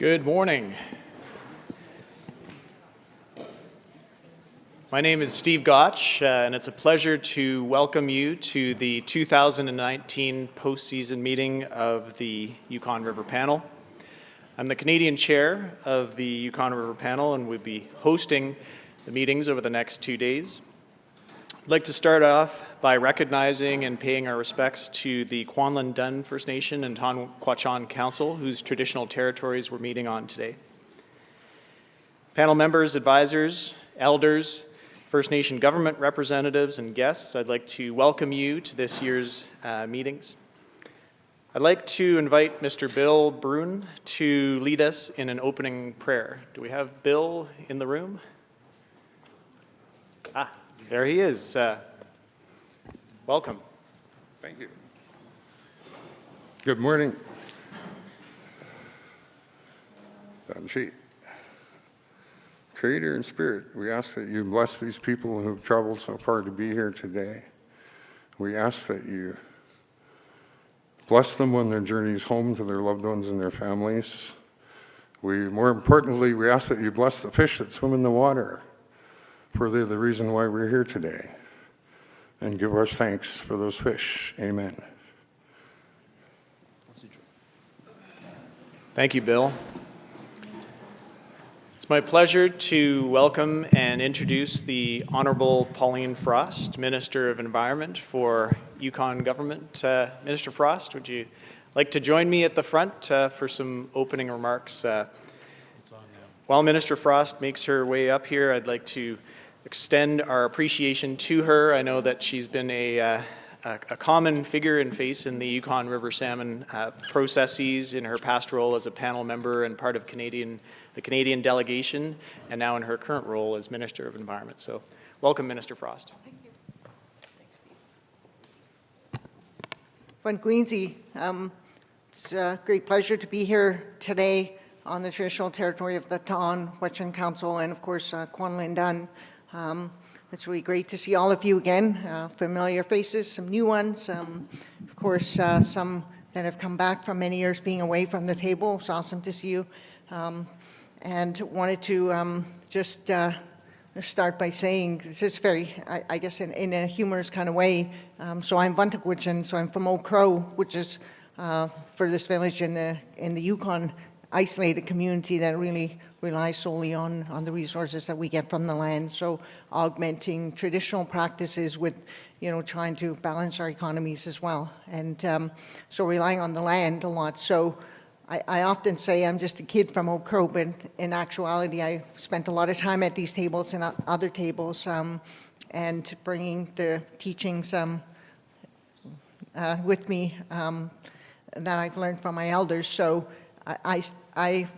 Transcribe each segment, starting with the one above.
Good morning. My name is Steve Gotch, and it's a pleasure to welcome you to the 2019 postseason meeting of the Yukon River Panel. I'm the Canadian chair of the Yukon River Panel, and we'll be hosting the meetings over the next 2 days. I'd like to start off by recognizing and paying our respects to the Kwanlin Dun First Nation and Tonquachan Council, whose traditional territories we're meeting on today. Panel members, advisors, elders, First Nation government representatives, and guests, I'd like to welcome you to this year's meetings. I'd like to invite Mr. Bill Bruin to lead us in an opening prayer. Do we have Bill in the room? There he is. Welcome. Thank you. Good morning. Danshi. Creator and Spirit, we ask that you bless these people who've traveled so far to be here today. We ask that you bless them on their journeys home to their loved ones and their families. More importantly, we ask that you bless the fish that swim in the water, for they're the reason why we're here today. And give us thanks for those fish. Amen. Thank you, Bill. It's my pleasure to welcome and introduce the Honorable Pauline Frost, Minister of Environment for Yukon Government. Minister Frost, would you like to join me at the front for some opening remarks? While Minister Frost makes her way up here, I'd like to extend our appreciation to her. I know that she's been a common figure and face in the Yukon River salmon processes in her past role as a panel member and part of the Canadian delegation, and now in her current role as Minister of Environment. So welcome, Minister Frost. Thank you. VonQuinn, it's a great pleasure to be here today on the traditional territory of the Tonquachan Council and, of course, Kwanlin Dun. It's really great to see all of you again, familiar faces, some new ones, of course, some that have come back from many years being away from the table. It's awesome to see you. And wanted to just start by saying, this is very, I guess, in a humorous kind of way. So I'm VonQuinn, so I'm from Old Crow, which is for this village in the Yukon, isolated community that really relies solely on the resources that we get from the land. So augmenting traditional practices with, trying to balance our economies as well. And so relying on the land a lot. So I often say I'm just a kid from Old Crow, but in actuality, I spent a lot of time at these tables and other tables and bringing the teachings with me that I've learned from my elders. So I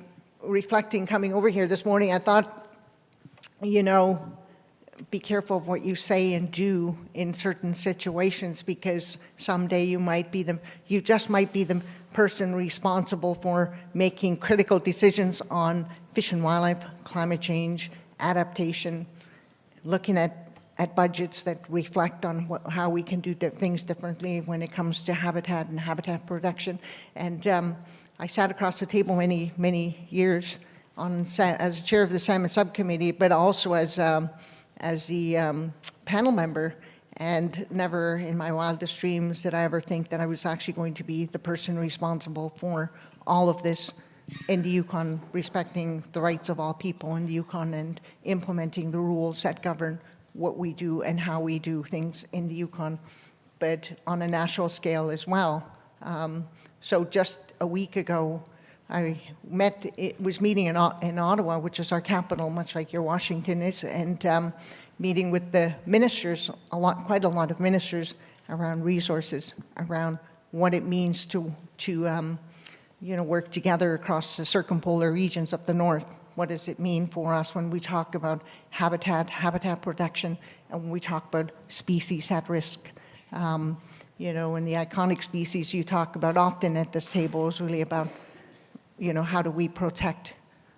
reflecting coming over here this morning, I thought, be careful of what you say and do in certain situations, because someday you just might be the person responsible for making critical decisions on fish and wildlife, climate change, adaptation, looking at budgets that reflect on how we can do things differently when it comes to habitat and habitat protection. And I sat across the table many years as chair of the Salmon Subcommittee, but also as the panel member, and never in my wildest dreams did I ever think that I was actually going to be the person responsible for all of this in the Yukon, respecting the rights of all people in the Yukon and implementing the rules that govern what we do and how we do things in the Yukon, but on a national scale as well. So just a week ago, I was meeting in Ottawa, which is our capital, much like your Washington is, and meeting with the ministers, quite a lot of ministers around resources, around what it means to work together across the circumpolar regions of the north. What does it mean for us when we talk about habitat protection, and when we talk about species at risk? And the iconic species you talk about often at this table is really about, how do we protect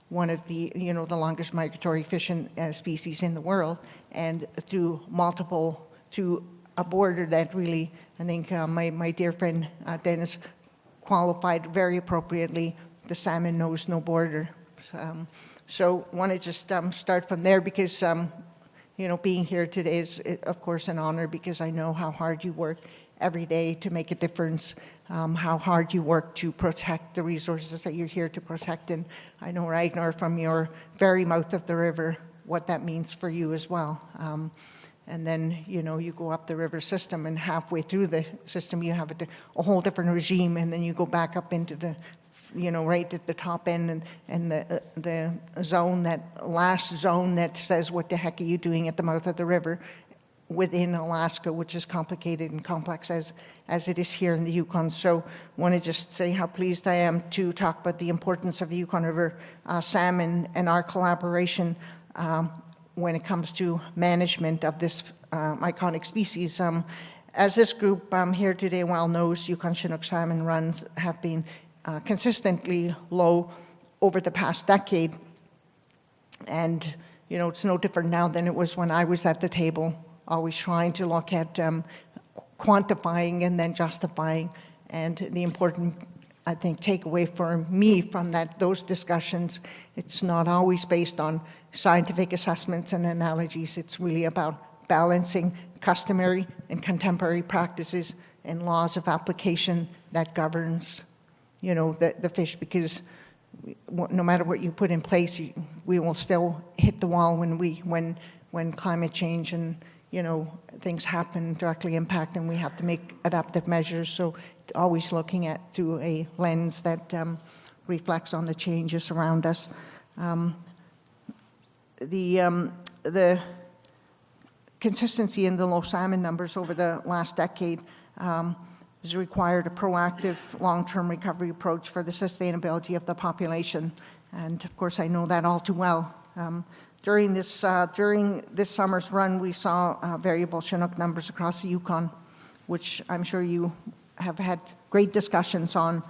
one of the longest migratory fish species in the world, and through a border that really, I think my dear friend Dennis qualified very appropriately, the salmon knows no border. So want to just start from there because, being here today is, of course, an honor because I know how hard you work every day to make a difference, how hard you work to protect the resources that you're here to protect. And I know, Ragnar, from your very mouth of the river, what that means for you as well. And then, you go up the river system, and halfway through the system, you have a whole different regime, and then you go back up into the, right at the top end, and the zone, that last zone that says, what the heck are you doing at the mouth of the river within Alaska, which is complicated and complex as it is here in the Yukon. So I want to just say how pleased I am to talk about the importance of the Yukon River salmon and our collaboration when it comes to management of this iconic species. As this group here today well knows, Yukon Chinook salmon runs have been consistently low over the past decade. And, it's no different now than it was when I was at the table, always trying to look at quantifying and then justifying. And the important, I think, takeaway for me from those discussions, it's not always based on scientific assessments and analogies. It's really about balancing customary and contemporary practices and laws of application that governs, the fish, because no matter what you put in place, we will still hit the wall when climate change and things happen, directly impact, and we have to make adaptive measures. So always looking at through a lens that reflects on the changes around us. The consistency in the low salmon numbers over the last decade has required a proactive long-term recovery approach for the sustainability of the population. And of course, I know that all too well. During this summer's run, we saw variable Chinook numbers across the Yukon, which I'm sure you have had great discussions on.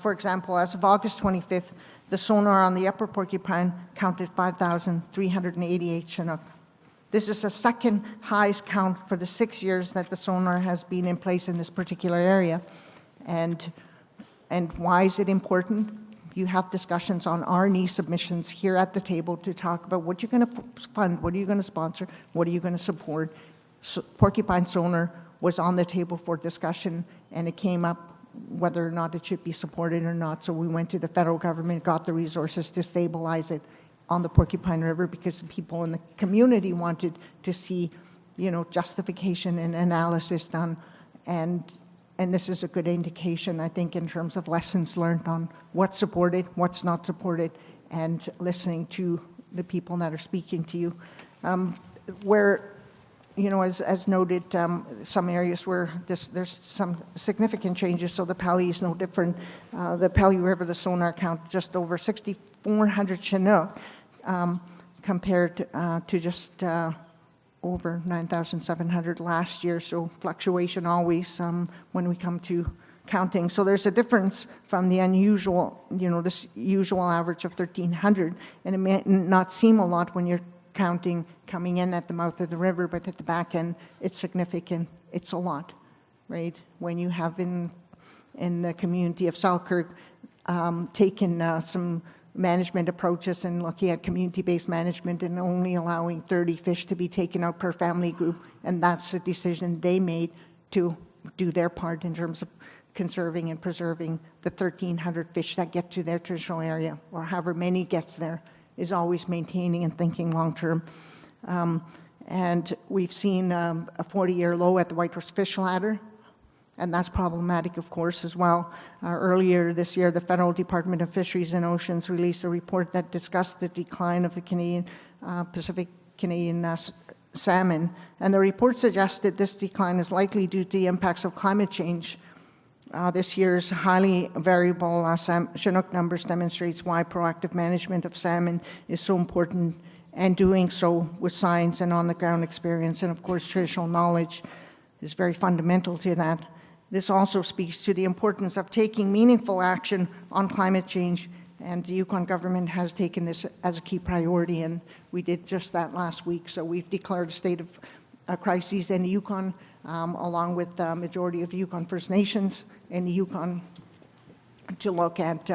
For example, as of August 25th, the sonar on the Upper Porcupine counted 5,388 Chinook. This is the second highest count for the 6 years that the sonar has been in place in this particular area. And why is it important? You have discussions on R&E submissions here at the table to talk about what you're going to fund, what are you going to sponsor, what are you going to support. Porcupine sonar was on the table for discussion, and it came up whether or not it should be supported or not. So we went to the federal government, got the resources to stabilize it on the Porcupine River because the people in the community wanted to see, justification and analysis done. And this is a good indication, I think, in terms of lessons learned on what's supported, what's not supported, and listening to the people that are speaking to you. Where, as noted, some areas where there's some significant changes, so the Pelly is no different. The Pelly River, the sonar count just over 6,400 Chinook compared to just over 9,700 last year, so fluctuation always when we come to counting. So there's a difference from the unusual, this usual average of 1,300, and it may not seem a lot when you're counting coming in at the mouth of the river, but at the back end, it's significant. It's a lot, right? When you have in the community of Selkirk taken some management approaches and looking at community-based management and only allowing 30 fish to be taken out per family group, and that's a decision they made to do their part in terms of conserving and preserving the 1,300 fish that get to their traditional area, or however many gets there, is always maintaining and thinking long-term. And we've seen a 40-year low at the Whitehorse Fish Ladder, and that's problematic, of course, as well. Earlier this year, the Federal Department of Fisheries and Oceans released a report that discussed the decline of the Canadian, Pacific Canadian salmon, and the report suggested this decline is likely due to the impacts of climate change. This year's highly variable Chinook numbers demonstrates why proactive management of salmon is so important, and doing so with science and on-the-ground experience, and of course traditional knowledge is very fundamental to that. This also speaks to the importance of taking meaningful action on climate change, and the Yukon government has taken this as a key priority, and we did just that last week. So we've declared a state of crises in the Yukon, along with the majority of Yukon First Nations in the Yukon, to look at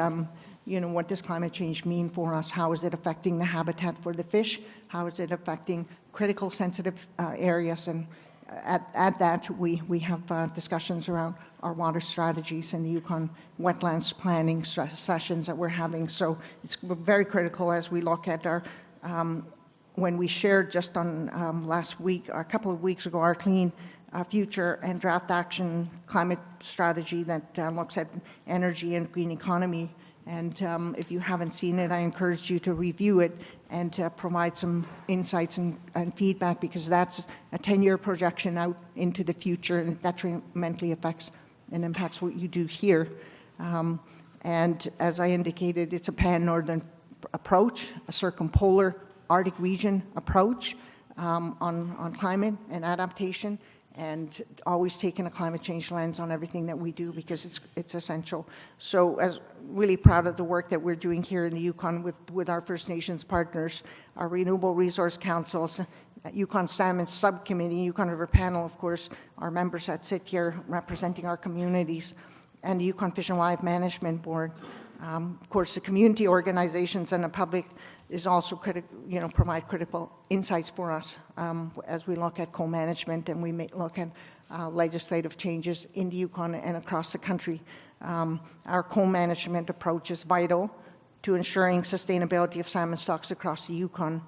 what does climate change mean for us? How is it affecting the habitat for the fish? How is it affecting critical sensitive areas? And at that, we have discussions around our water strategies and the Yukon wetlands planning sessions that we're having. So it's very critical as we look at our, when we shared just on last week, a couple of weeks ago, our clean future and draft action climate strategy that looks at energy and green economy. And if you haven't seen it, I encourage you to review it and provide some insights and feedback, because that's a 10-year projection out into the future, and it detrimentally affects and impacts what you do here. And as I indicated, it's a pan-northern approach, a circumpolar Arctic region approach on climate and adaptation, and always taking a climate change lens on everything that we do, because it's essential. So as really proud of the work that we're doing here in the Yukon with our First Nations partners, our Renewable Resource Councils, Yukon Salmon Subcommittee, Yukon River Panel, of course, our members that sit here representing our communities, and the Yukon Fish and Wildlife Management Board. Of course, the community organizations and the public is also provide critical insights for us as we look at co-management, and we may look at legislative changes in the Yukon and across the country. Our co-management approach is vital to ensuring sustainability of salmon stocks across the Yukon.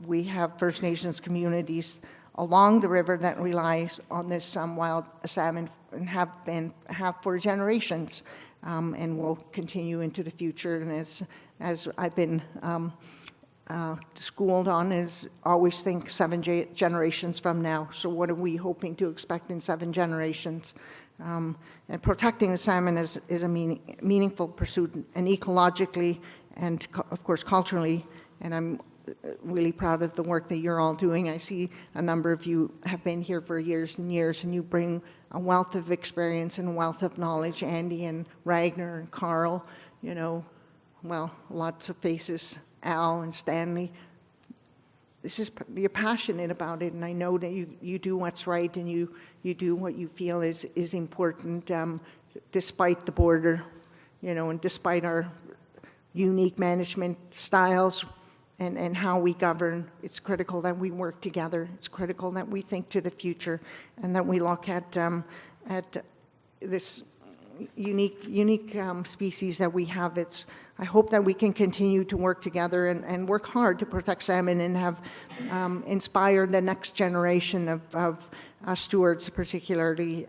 We have First Nations communities along the river that relies on this wild salmon and have for generations, and will continue into the future. And as I've been schooled on, is always think 7 generations from now. So what are we hoping to expect in 7 generations? And protecting the salmon is a meaningful pursuit, and ecologically and of course culturally. And I'm really proud of the work that you're all doing. I see a number of you have been here for years and years, and you bring a wealth of experience and a wealth of knowledge. Andy and Ragnar and Carl, well, lots of faces, Al and Stanley. You're passionate about it, and I know that you do what's right, and you do what you feel is important, despite the border, and despite our unique management styles and how we govern. It's critical that we work together. It's critical that we think to the future, and that we look at this unique species that we have. I hope that we can continue to work together and work hard to protect salmon, and have inspired the next generation of stewards, particularly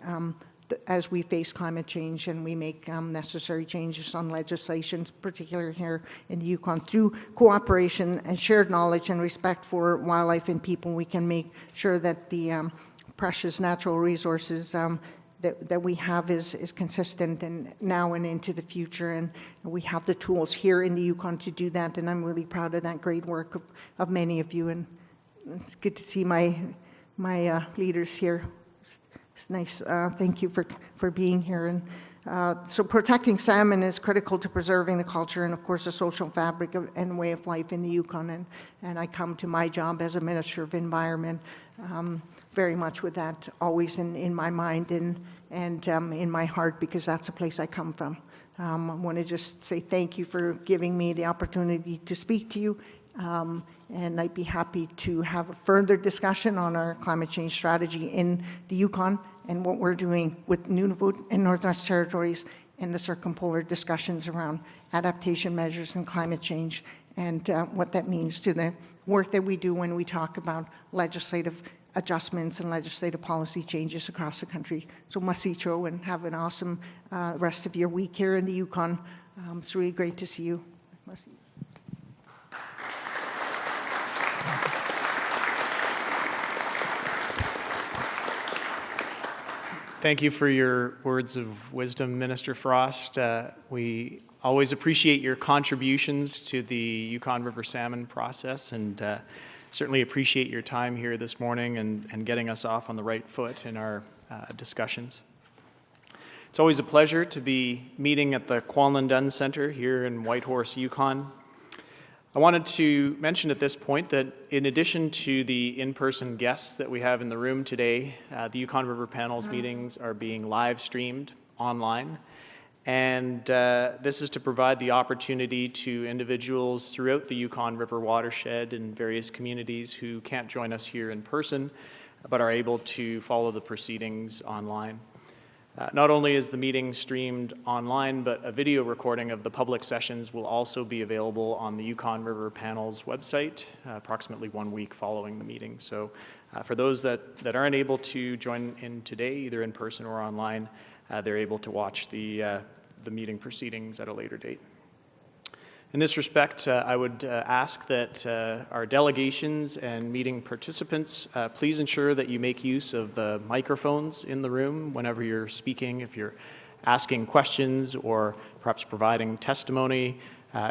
as we face climate change and we make necessary changes on legislation, particularly here in the Yukon. Through cooperation and shared knowledge and respect for wildlife and people, we can make sure that the precious natural resources that we have is consistent, and now and into the future. And we have the tools here in the Yukon to do that, and I'm really proud of that great work of many of you. And it's good to see my leaders here. It's nice. Thank you for being here. And so protecting salmon is critical to preserving the culture and, of course, the social fabric and way of life in the Yukon. And I come to my job as a Minister of Environment very much with that always in my mind and in my heart, because that's the place I come from. I want to just say thank you for giving me the opportunity to speak to you. And I'd be happy to have a further discussion on our climate change strategy in the Yukon and what we're doing with Nunavut and Northwest Territories, and the circumpolar discussions around adaptation measures and climate change, and what that means to the work that we do when we talk about legislative adjustments and legislative policy changes across the country. So Misicho, and have an awesome rest of your week here in the Yukon. It's really great to see you. Thank you for your words of wisdom, Minister Frost. We always appreciate your contributions to the Yukon River salmon process, and certainly appreciate your time here this morning and getting us off on the right foot in our discussions. It's always a pleasure to be meeting at the Kwanlin Dunn Center here in Whitehorse, Yukon. I wanted to mention at this point that in addition to the in-person guests that we have in the room today, the Yukon River Panel's meetings are being live streamed online, And this is to provide the opportunity to individuals throughout the Yukon River watershed and various communities who can't join us here in person, but are able to follow the proceedings online. Not only is the meeting streamed online, but a video recording of the public sessions will also be available on the Yukon River Panel's website approximately 1 week following the meeting. So for those that aren't able to join in today, either in person or online, they're able to watch the meeting proceedings at a later date. In this respect, I would ask that our delegations and meeting participants please ensure that you make use of the microphones in the room whenever you're speaking, if you're asking questions or perhaps providing testimony.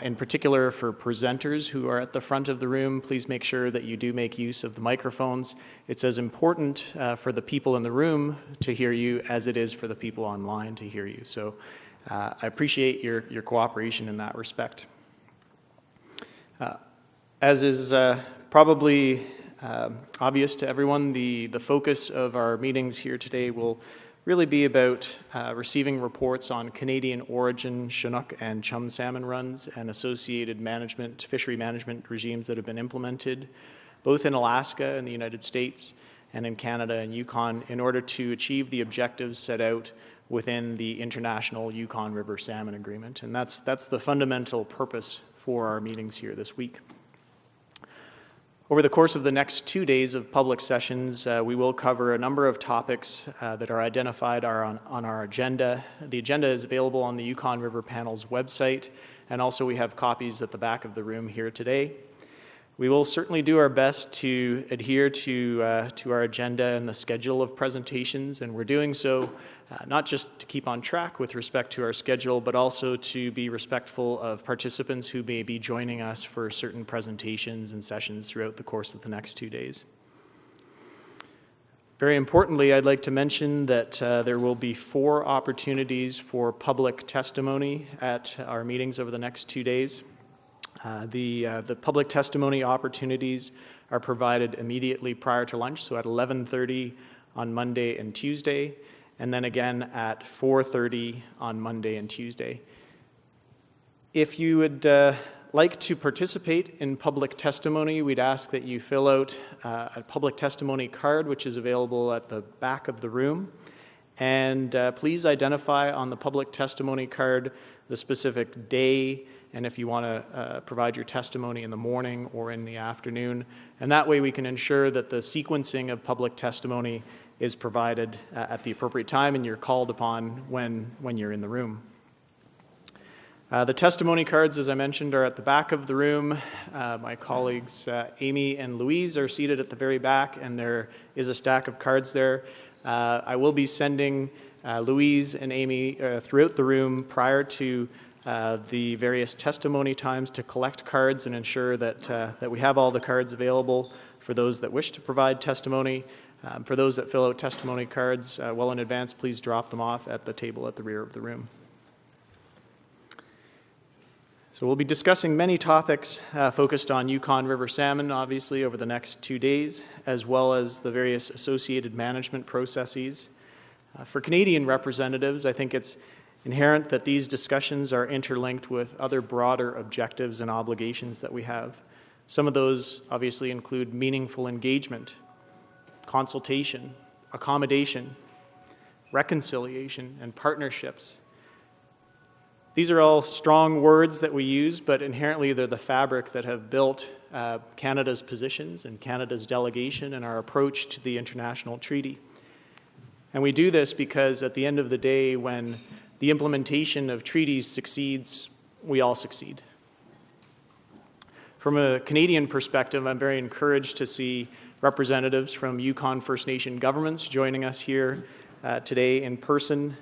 In particular, for presenters who are at the front of the room, please make sure that you do make use of the microphones. It's as important for the people in the room to hear you as it is for the people online to hear you. So I appreciate your cooperation in that respect. As is probably obvious to everyone, the focus of our meetings here today will really be about receiving reports on Canadian origin Chinook and chum salmon runs and associated fishery management regimes that have been implemented both in Alaska and the United States and in Canada and Yukon in order to achieve the objectives set out within the International Yukon River Salmon Agreement. And that's the fundamental purpose for our meetings here this week. Over the course of the next 2 days of public sessions, we will cover a number of topics that are identified on our agenda. The agenda is available on the Yukon River Panel's website, and also we have copies at the back of the room here today. We will certainly do our best to adhere to our agenda and the schedule of presentations, and we're doing so not just to keep on track with respect to our schedule, but also to be respectful of participants who may be joining us for certain presentations and sessions throughout the course of the next 2 days. Very importantly, I'd like to mention that there will be 4 opportunities for public testimony at our meetings over the next 2 days. The public testimony opportunities are provided immediately prior to lunch, so at 11:30 on Monday and Tuesday, and then again at 4:30 on Monday and Tuesday. If you would like to participate in public testimony, we'd ask that you fill out a public testimony card, which is available at the back of the room. And please identify on the public testimony card the specific day, and if you want to provide your testimony in the morning or in the afternoon. And that way we can ensure that the sequencing of public testimony is provided at the appropriate time and you're called upon when you're in the room. The testimony cards, as I mentioned, are at the back of the room. My colleagues Amy and Louise are seated at the very back, and there is a stack of cards there. I will be sending Louise and Amy throughout the room prior to the various testimony times to collect cards and ensure that we have all the cards available for those that wish to provide testimony. For those that fill out testimony cards well in advance, please drop them off at the table at the rear of the room. So we'll be discussing many topics focused on Yukon River salmon, obviously, over the next 2 days, as well as the various associated management processes. For Canadian representatives, I think it's inherent that these discussions are interlinked with other broader objectives and obligations that we have. Some of those obviously include meaningful engagement, consultation, accommodation, reconciliation, and partnerships. These are all strong words that we use, but inherently they're the fabric that have built Canada's positions and Canada's delegation and our approach to the international treaty. And we do this because at the end of the day, when the implementation of treaties succeeds, we all succeed. From a Canadian perspective, I'm very encouraged to see representatives from Yukon First Nation governments joining us here today in person.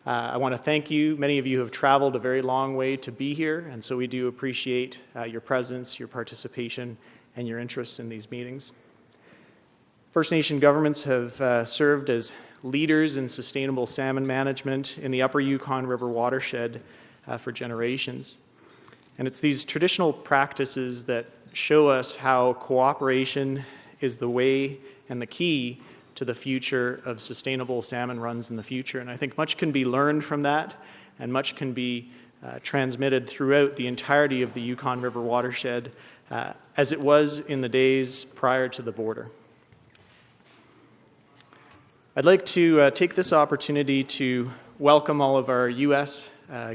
I want to thank you. Many of you have traveled a very long way to be here, and so we do appreciate your presence, your participation, and your interest in these meetings. First Nation governments have served as leaders in sustainable salmon management in the upper Yukon River watershed for generations. And it's these traditional practices that show us how cooperation is the way and the key to the future of sustainable salmon runs in the future. And I think much can be learned from that, and much can be transmitted throughout the entirety of the Yukon River watershed, as it was in the days prior to the border. I'd like to take this opportunity to welcome all of our U.S.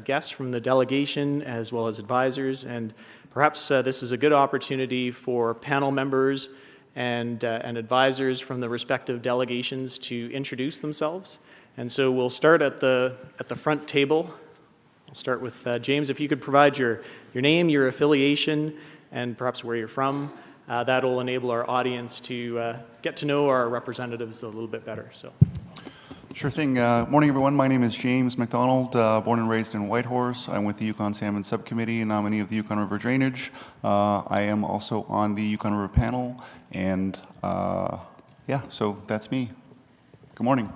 Guests from the delegation as well as advisors, and perhaps this is a good opportunity for panel members and advisors from the respective delegations to introduce themselves. And so we'll start at the front table. I'll start with James. If you could provide your name, your affiliation, and perhaps where you're from, that'll enable our audience to get to know our representatives a little bit better. So. Sure thing. Morning, everyone. My name is James McDonald, born and raised in Whitehorse. I'm with the Yukon Salmon Subcommittee and nominee of the Yukon River Drainage. I am also on the Yukon River panel, and yeah, so that's me. Good morning.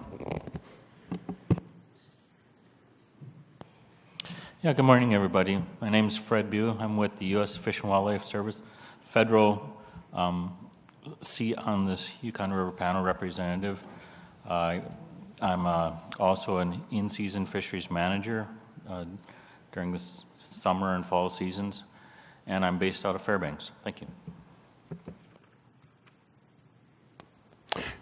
Yeah, good morning, everybody. My name is Fred Bew. I'm with the U.S. Fish and Wildlife Service, federal seat on this Yukon River panel representative. I'm also an in-season fisheries manager during the summer and fall seasons, and I'm based out of Fairbanks. Thank you.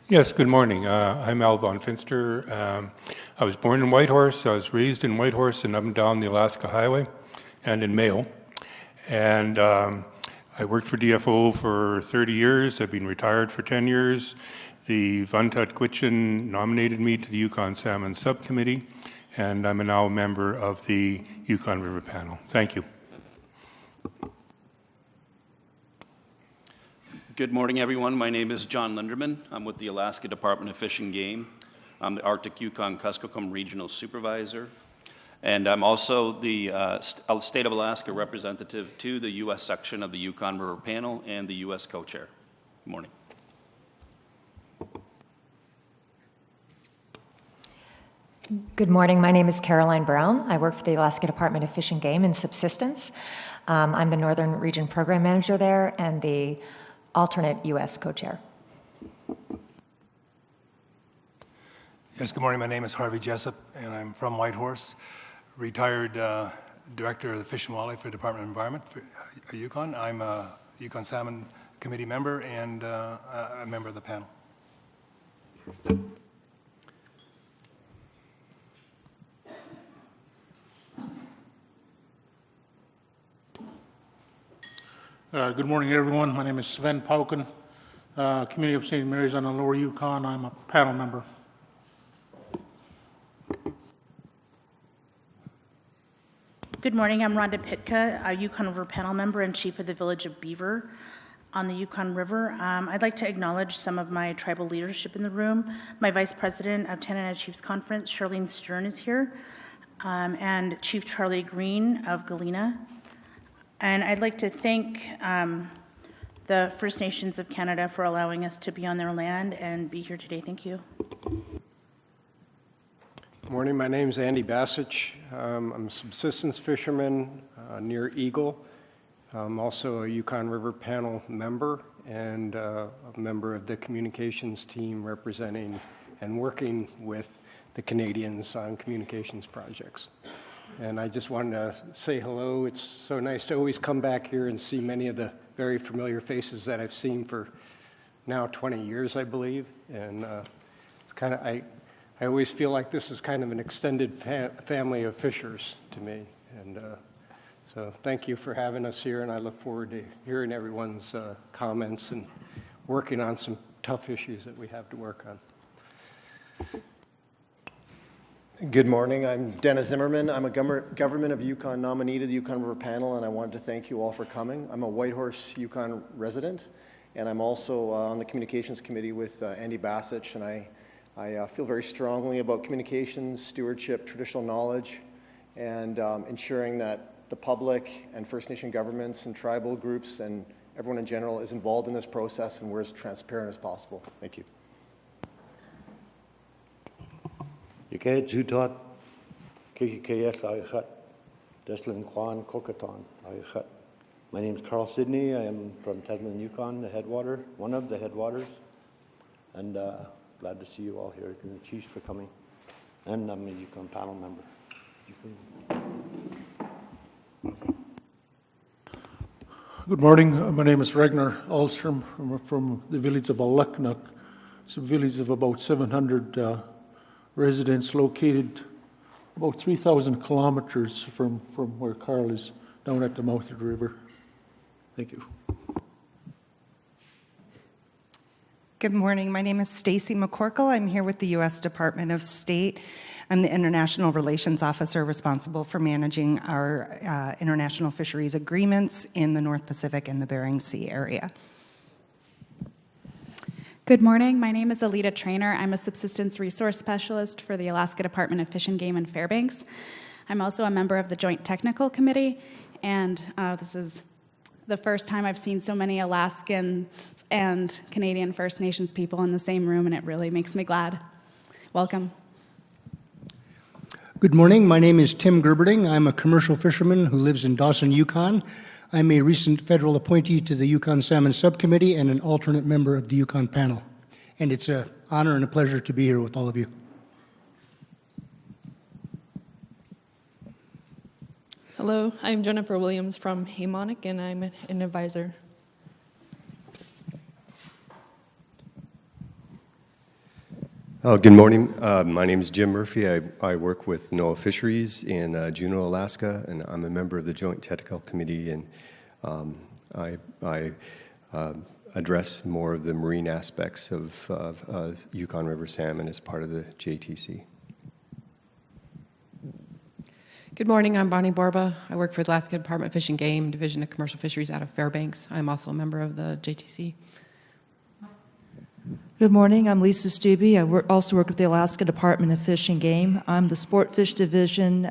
Yes, good morning. I'm Al Von Finster. I was born in Whitehorse. I was raised in Whitehorse and up and down the Alaska Highway and in Mayo. And I worked for DFO for 30 years. I've been retired for 10 years. The VonQuinn nominated me to the Yukon Salmon Subcommittee, and I'm now a member of the Yukon River panel. Thank you. Good morning, everyone. My name is John Linderman. I'm with the Alaska Department of Fish and Game. I'm the Arctic Yukon Kuskokwim Regional Supervisor, and I'm also the State of Alaska representative to the U.S. section of the Yukon River panel and the U.S. co-chair. Good morning. Good morning. My name is Caroline Brown. I work for the Alaska Department of Fish and Game in subsistence. I'm the Northern Region Program Manager there and the alternate U.S. co-chair. Yes, good morning. My name is Harvey Jessup, and I'm from Whitehorse, retired Director of the Fish and Wildlife for the Department of Environment for Yukon. I'm a Yukon Salmon Committee member and a member of the panel. Good morning, everyone. My name is Sven Pauken, Community of St. Mary's on the Lower Yukon. I'm a panel member. Good morning. I'm Rhonda Pitka, a Yukon River panel member and chief of the village of Beaver on the Yukon River. I'd like to acknowledge some of my tribal leadership in the room. My vice president of Tanana Chiefs Conference, Charlene Stern, is here, and Chief Charlie Green of Galena. And I'd like to thank the First Nations of Canada for allowing us to be on their land and be here today. Thank you. Good morning. My name is Andy Bassich. I'm a subsistence fisherman near Eagle. I'm also a Yukon River panel member and a member of the communications team representing and working with the Canadians on communications projects. And I just wanted to say hello. It's so nice to always come back here and see many of the very familiar faces that I've seen for now 20 years, I believe. And it's kind of, I always feel like this is kind of an extended family of fishers to me. And so thank you for having us here, and I look forward to hearing everyone's comments and working on some tough issues that we have to work on. Good morning. I'm Dennis Zimmerman. I'm a Government of Yukon nominee to the Yukon River panel, and I wanted to thank you all for coming. I'm a Whitehorse, Yukon resident, and I'm also on the communications committee with Andy Bassich, and I feel very strongly about communications, stewardship, traditional knowledge, and ensuring that the public and First Nation governments and tribal groups and everyone in general is involved in this process, and we're as transparent as possible. Thank you. Yake Jutot KKS Ayhat Deslin Kwan Kokaton Ayhat. My name is Carl Sidney. I am from Tasman, Yukon, the headwater, one of the headwaters, and glad to see you all here. And the chiefs for coming, and I'm a Yukon panel member. Good morning. My name is Ragnar Ahlstrom. I'm from the village of Aleknuk. It's a village of about 700 residents located about 3,000 kilometers from where Carl is, down at the mouth of the river. Thank you. Good morning. My name is Stacy McCorkle. I'm here with the U.S. Department of State. I'm the International Relations Officer responsible for managing our international fisheries agreements in the North Pacific and the Bering Sea area. Good morning. My name is Alita Trainer. I'm a subsistence resource specialist for the Alaska Department of Fish and Game in Fairbanks. I'm also a member of the Joint Technical Committee, and this is the first time I've seen so many Alaskan and Canadian First Nations people in the same room, and it really makes me glad. Welcome. Good morning. My name is Tim Gerberding. I'm a commercial fisherman who lives in Dawson, Yukon. I'm a recent federal appointee to the Yukon Salmon Subcommittee and an alternate member of the Yukon panel. And it's an honor and a pleasure to be here with all of you. Hello, I'm Jennifer Williams from Haymonik, and I'm an advisor. Good morning. My name is Jim Murphy. I work with NOAA Fisheries in Juneau, Alaska, and I'm a member of the Joint Technical Committee, and I address more of the marine aspects of Yukon River salmon as part of the JTC. Good morning, I'm Bonnie Borba. I work for the Alaska Department of Fish and Game, Division of Commercial Fisheries out of Fairbanks. I'm also a member of the JTC. Good morning, I'm Lisa Stubbe. I also work with the Alaska Department of Fish and Game. I'm the Sport Fish Division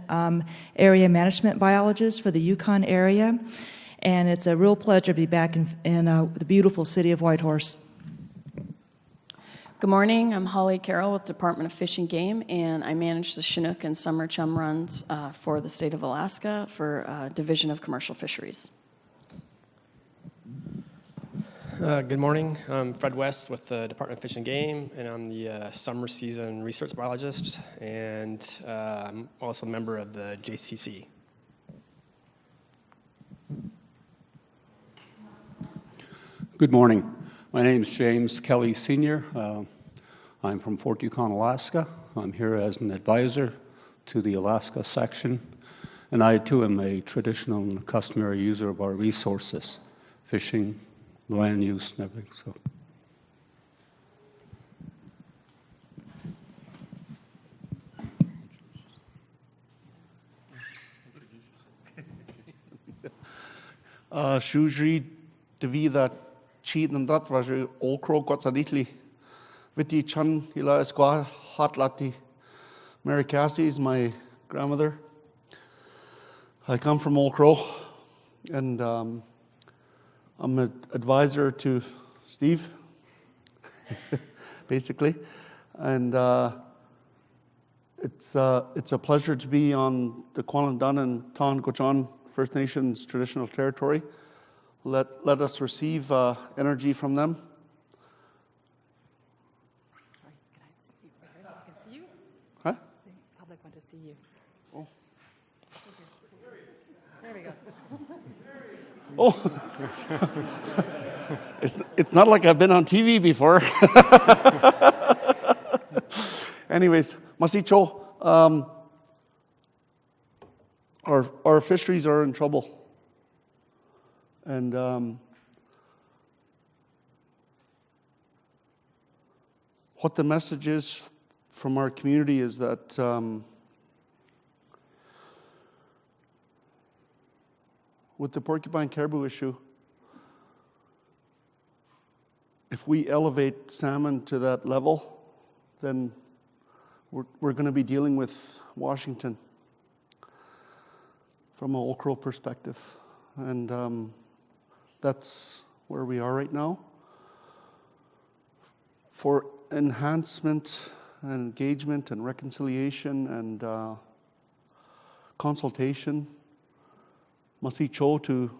Area Management Biologist for the Yukon area, and it's a real pleasure to be back in the beautiful city of Whitehorse. Good morning, I'm Holly Carroll with Department of Fish and Game, and I manage the Chinook and Summer Chum runs for the state of Alaska for Division of Commercial Fisheries. Good morning, I'm Fred West with the Department of Fish and Game, and I'm the summer season research biologist, and I'm also a member of the JCC. Good morning. My name is James Kelly Sr. I'm from Fort Yukon, Alaska. I'm here as an advisor to the Alaska section, and I too am a traditional and customary user of our resources, fishing, land use, and everything. So. Sjúžri devida cheat and that was all crow got a little witty chun hila squad hot lati. Mary Cassie is my grandmother. I come from Old Crow, and I'm an advisor to Steve, basically, and it's a pleasure to be on the Kwalindun and Tonquachon First Nations traditional territory. Let us receive energy from them. Huh? The public want to see you. Oh. There we go. Oh. It's not like I've been on TV before. Anyways, Masicho, our fisheries are in trouble. And what the message is from our community is that with the porcupine caribou issue, if we elevate salmon to that level, then we're going to be dealing with Washington from an Old Crow perspective. And that's where we are right now. For enhancement and engagement and reconciliation and consultation, Masicho to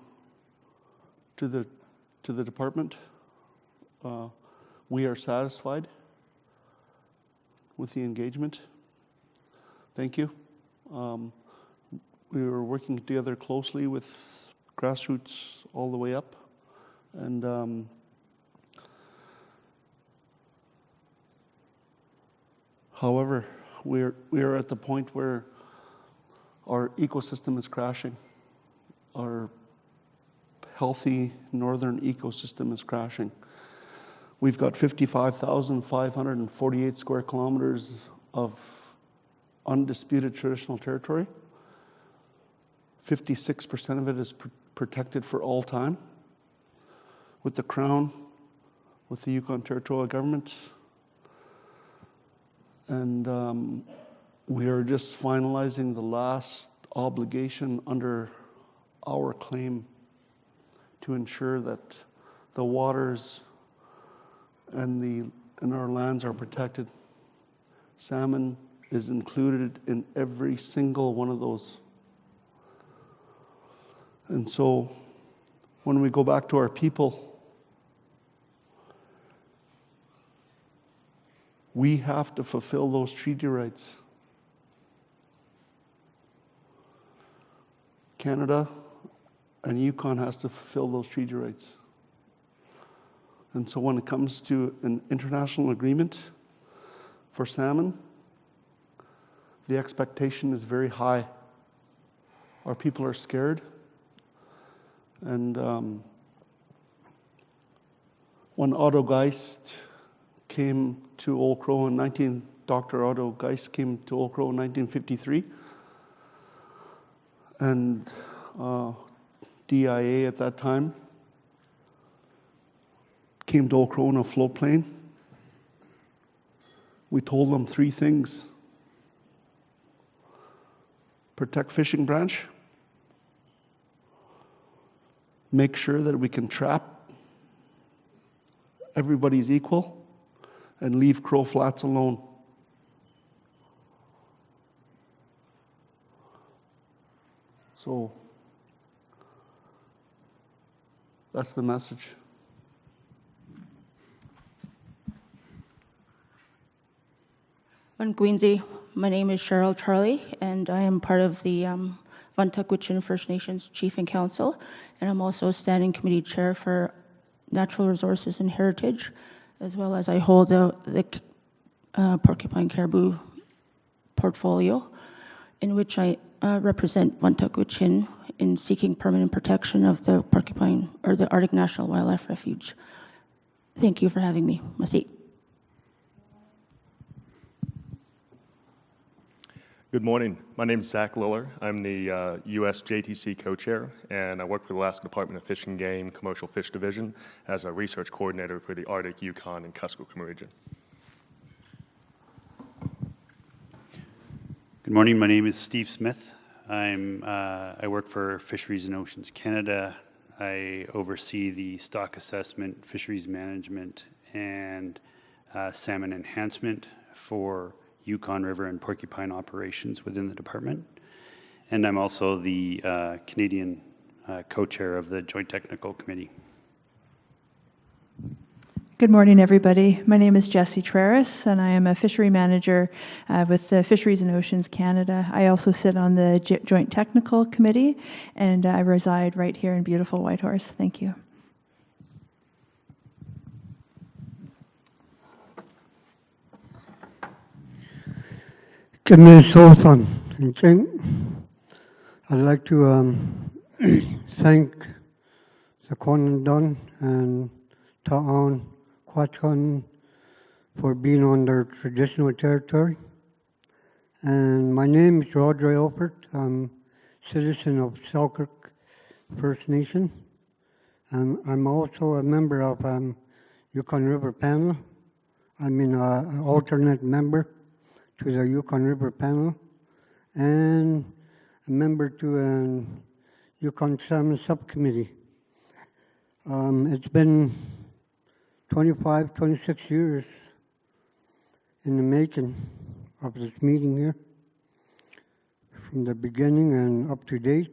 the department. We are satisfied with the engagement. Thank you. we were working together closely with grassroots all the way up. And however, we are at the point where our ecosystem is crashing. Our healthy northern ecosystem is crashing. We've got 55,548 square kilometers of undisputed traditional territory. 56% of it is protected for all time with the Crown, with the Yukon Territorial Government. And we are just finalizing the last obligation under our claim to ensure that the waters and our lands are protected. Salmon is included in every single one of those. And so when we go back to our people, we have to fulfill those treaty rights. Canada and Yukon has to fulfill those treaty rights. And so when it comes to an international agreement for salmon, the expectation is very high. Our people are scared. And when Otto Geist came to Old Crow in Dr. Otto Geist came to Old Crow in 1953, and DIA at that time came to Old Crow in a floatplane. We told them three things: protect fishing branch, make sure that we can trap, everybody's equal, and leave Crow Flats alone. So that's the message. VonQuinn, my name is Cheryl Charlie, and I am part of the VonQuinn First Nations Chief and Council, and I'm also standing committee chair for Natural Resources and Heritage, as well as I hold the Porcupine Caribou portfolio, in which I represent VonQuinn in seeking permanent protection of the Porcupine, or the Arctic National Wildlife Refuge. Thank you for having me. Merci. Good morning. My name is Zach Liller. I'm the U.S. JTC co-chair, and I work for the Alaska Department of Fish and Game Commercial Fish Division as a research coordinator for the Arctic, Yukon, and Kuskokwim region. Good morning. My name is Steve Smith. I work for Fisheries and Oceans Canada. I oversee the stock assessment, fisheries management, and salmon enhancement for Yukon River and Porcupine operations within the department. And I'm also the Canadian co-chair of the Joint Technical Committee. Good morning, everybody. My name is Jessie Traris, and I am a fishery manager with the Fisheries and Oceans Canada. I also sit on the Joint Technical Committee, and I reside right here in beautiful Whitehorse. Thank you. Minnesota, I'd like to thank the Conan and Ta'an Quatchon for being on their traditional territory. And my name is Audrey Alpert. I'm citizen of Selkirk First Nation. And I'm also a member of Yukon River Panel. I'm an alternate member to the Yukon River Panel, and a member to a Yukon Salmon Subcommittee. It's been 25, 26 years in the making of this meeting here, from the beginning and up to date.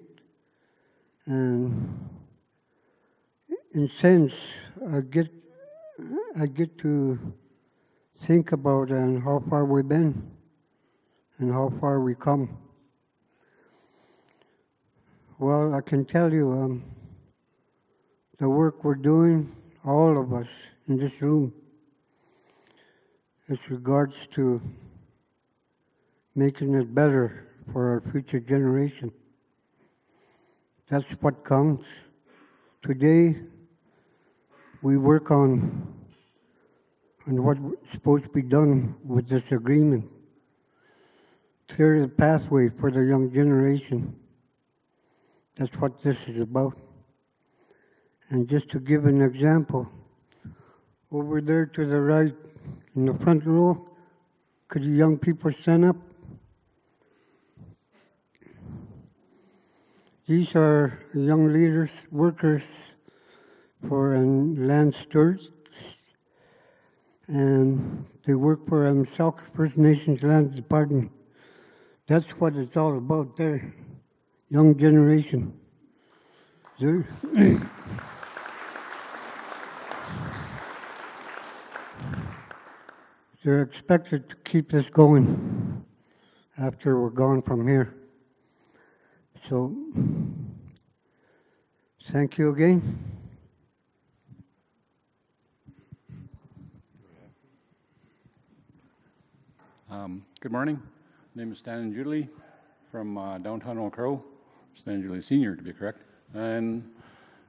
And in a sense, I get to think about how far we've been and how far we come. Well, I can tell you the work we're doing, all of us in this room, as regards to making it better for our future generation. That's what counts. Today, we work on what's supposed to be done with this agreement. Clear the pathway for the young generation. That's what this is about. And just to give an example, over there to the right, in the front row, could you young people stand up? These are young leaders, workers for land stewards, and they work for Misicho First Nations Land Department. That's what it's all about there, young generation. They're expected to keep this going after we're gone from here. So, thank you again. Good morning. My name is Stan Julie from downtown Oak Grove. Stan Julie Senior, to be correct, and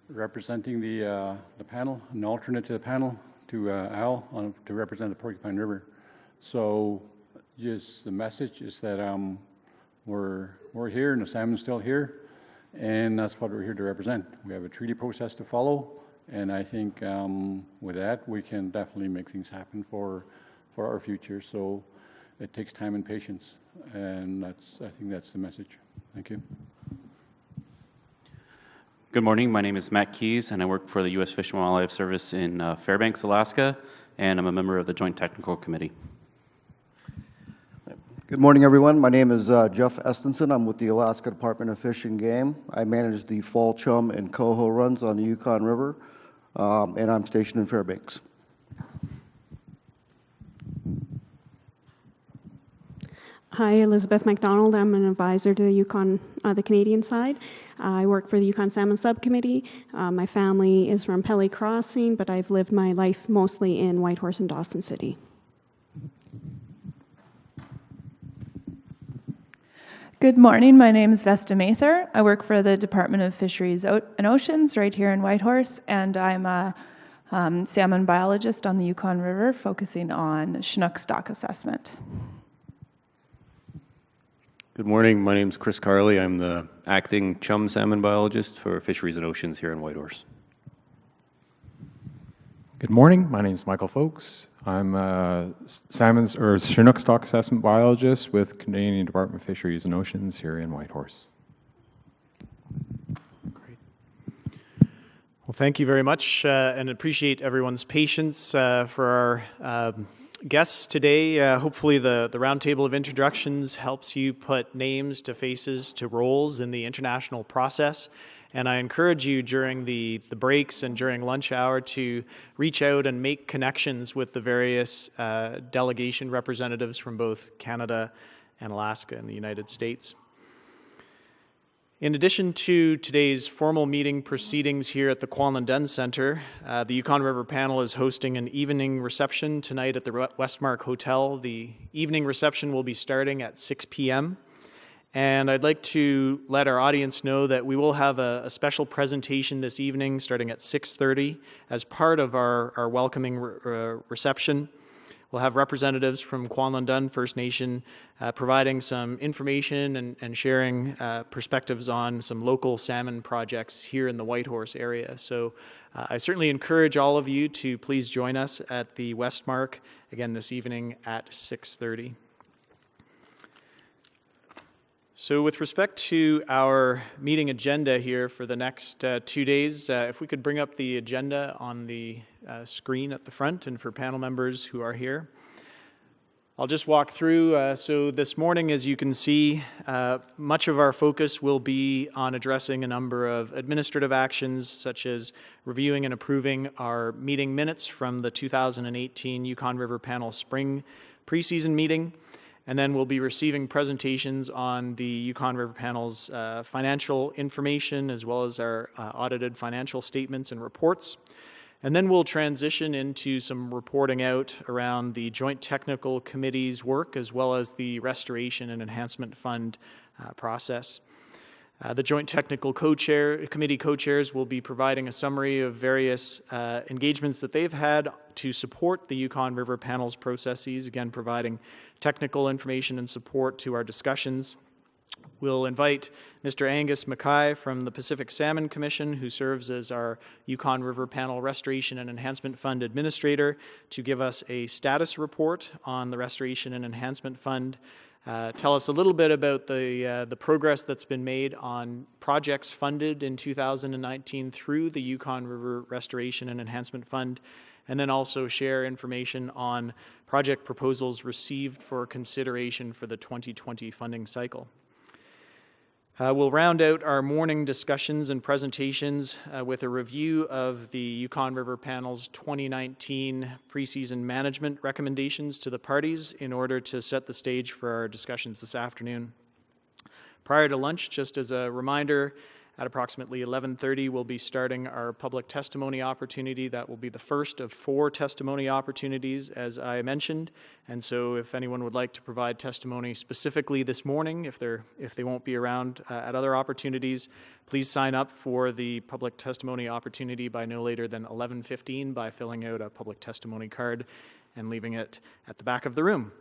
representing the panel, an alternate to the panel, to Al, to represent the Porcupine River. So, just the message is that we're here, and the salmon's still here, and that's what we're here to represent. We have a treaty process to follow, and I think with that we can definitely make things happen for our future. So it takes time and patience, and I think that's the message. Thank you. Good morning. My name is Matt Keys, and I work for the U.S. Fish and Wildlife Service in Fairbanks, Alaska, and I'm a member of the Joint Technical Committee. Good morning, everyone. My name is Jeff Estenson. I'm with the Alaska Department of Fish and Game. I manage the fall chum and coho runs on the Yukon River, and I'm stationed in Fairbanks. Hi, Elizabeth McDonald. I'm an advisor to the Yukon, the Canadian side. I work for the Yukon Salmon Subcommittee. My family is from Pelly Crossing, but I've lived my life mostly in Whitehorse and Dawson City. Good morning. My name is Vesta Mather. I work for the Department of Fisheries and Oceans right here in Whitehorse, and I'm a salmon biologist on the Yukon River, focusing on Chinook stock assessment. Good morning. My name is Chris Carley. I'm the acting chum salmon biologist for Fisheries and Oceans here in Whitehorse. Good morning. My name is Michael Folks. I'm a Chinook stock assessment biologist with Canadian Department of Fisheries and Oceans here in Whitehorse. Well, thank you very much, and appreciate everyone's patience for our guests today. Hopefully the roundtable of introductions helps you put names to faces to roles in the international process. And I encourage you during the breaks and during lunch hour to reach out and make connections with the various delegation representatives from both Canada and Alaska and the United States. In addition to today's formal meeting proceedings here at the Kwanlin Dunn Center, the Yukon River panel is hosting an evening reception tonight at the Westmark Hotel. The evening reception will be starting at 6 p.m. And I'd like to let our audience know that we will have a special presentation this evening starting at 6:30 as part of our welcoming reception. We'll have representatives from Kwanlin Dunn First Nation providing some information and sharing perspectives on some local salmon projects here in the Whitehorse area. So I certainly encourage all of you to please join us at the Westmark again this evening at 6:30. So with respect to our meeting agenda here for the next 2 days, if we could bring up the agenda on the screen at the front and for panel members who are here. I'll just walk through. So this morning, as you can see, much of our focus will be on addressing a number of administrative actions, such as reviewing and approving our meeting minutes from the 2018 Yukon River Panel Spring preseason meeting, And then we'll be receiving presentations on the Yukon River Panel's financial information, as well as our audited financial statements and reports. And then we'll transition into some reporting out around the Joint Technical Committee's work, as well as the Restoration and Enhancement Fund process. The Joint Technical Committee co-chairs will be providing a summary of various engagements that they've had to support the Yukon River Panel's processes, again providing technical information and support to our discussions. We'll invite Mr. Angus Mackay from the Pacific Salmon Commission, who serves as our Yukon River Panel Restoration and Enhancement Fund Administrator, to give us a status report on the Restoration and Enhancement Fund. Tell us a little bit about the progress that's been made on projects funded in 2019 through the Yukon River Restoration and Enhancement Fund, and then also share information on project proposals received for consideration for the 2020 funding cycle. We'll round out our morning discussions and presentations with a review of the Yukon River Panel's 2019 preseason management recommendations to the parties in order to set the stage for our discussions this afternoon. Prior to lunch, just as a reminder, at approximately 11:30, we'll be starting our public testimony opportunity. That will be the first of 4 testimony opportunities, as I mentioned. And so if anyone would like to provide testimony specifically this morning, if they won't be around at other opportunities, please sign up for the public testimony opportunity by no later than 11:15 by filling out a public testimony card and leaving it at the back of the room.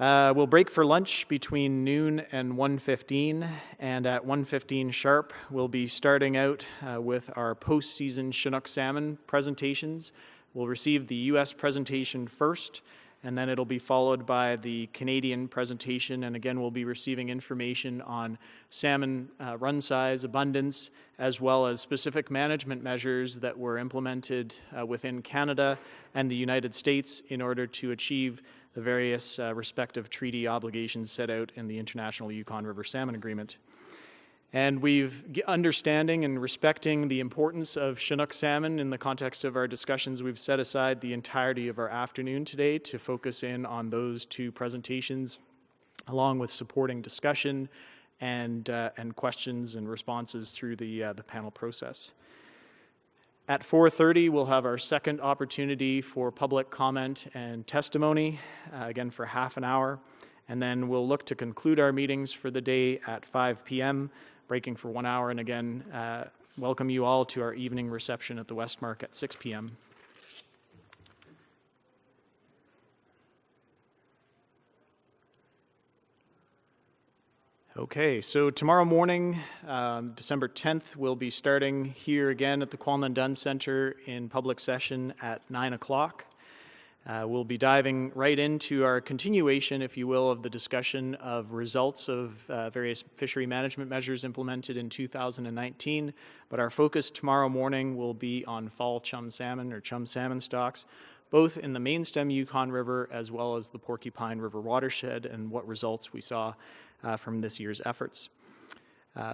We'll break for lunch between noon and 1:15, and at 1:15 sharp, we'll be starting out with our postseason Chinook salmon presentations. We'll receive the U.S. presentation first, and then it'll be followed by the Canadian presentation, and again, we'll be receiving information on salmon run size, abundance, as well as specific management measures that were implemented within Canada and the United States in order to achieve the various respective treaty obligations set out in the International Yukon River Salmon Agreement. And understanding and respecting the importance of Chinook salmon in the context of our discussions, we've set aside the entirety of our afternoon today to focus in on those 2 presentations, along with supporting discussion and questions and responses through the panel process. At 4:30, we'll have our second opportunity for public comment and testimony, again for half an hour, and then we'll look to conclude our meetings for the day at 5 p.m., breaking for 1 hour, and again, welcome you all to our evening reception at the Westmark at 6 p.m. Okay, so tomorrow morning, December 10th, we'll be starting here again at the Kwalman Dunn Center in public session at 9 o'clock. We'll be diving right into our continuation, if you will, of the discussion of results of various fishery management measures implemented in 2019, but our focus tomorrow morning will be on fall chum salmon or chum salmon stocks, both in the main stem Yukon River as well as the Porcupine River watershed, and what results we saw from this year's efforts.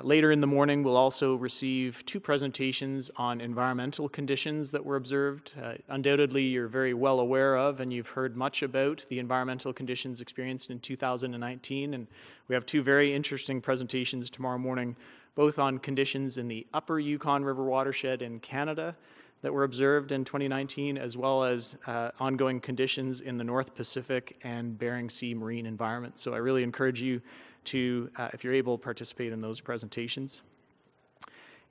Later in the morning, we'll also receive 2 presentations on environmental conditions that were observed. Undoubtedly, you're very well aware of, and you've heard much about the environmental conditions experienced in 2019, and we have 2 very interesting presentations tomorrow morning, both on conditions in the upper Yukon River watershed in Canada that were observed in 2019, as well as ongoing conditions in the North Pacific and Bering Sea marine environment. So I really encourage you to, if you're able, participate in those presentations.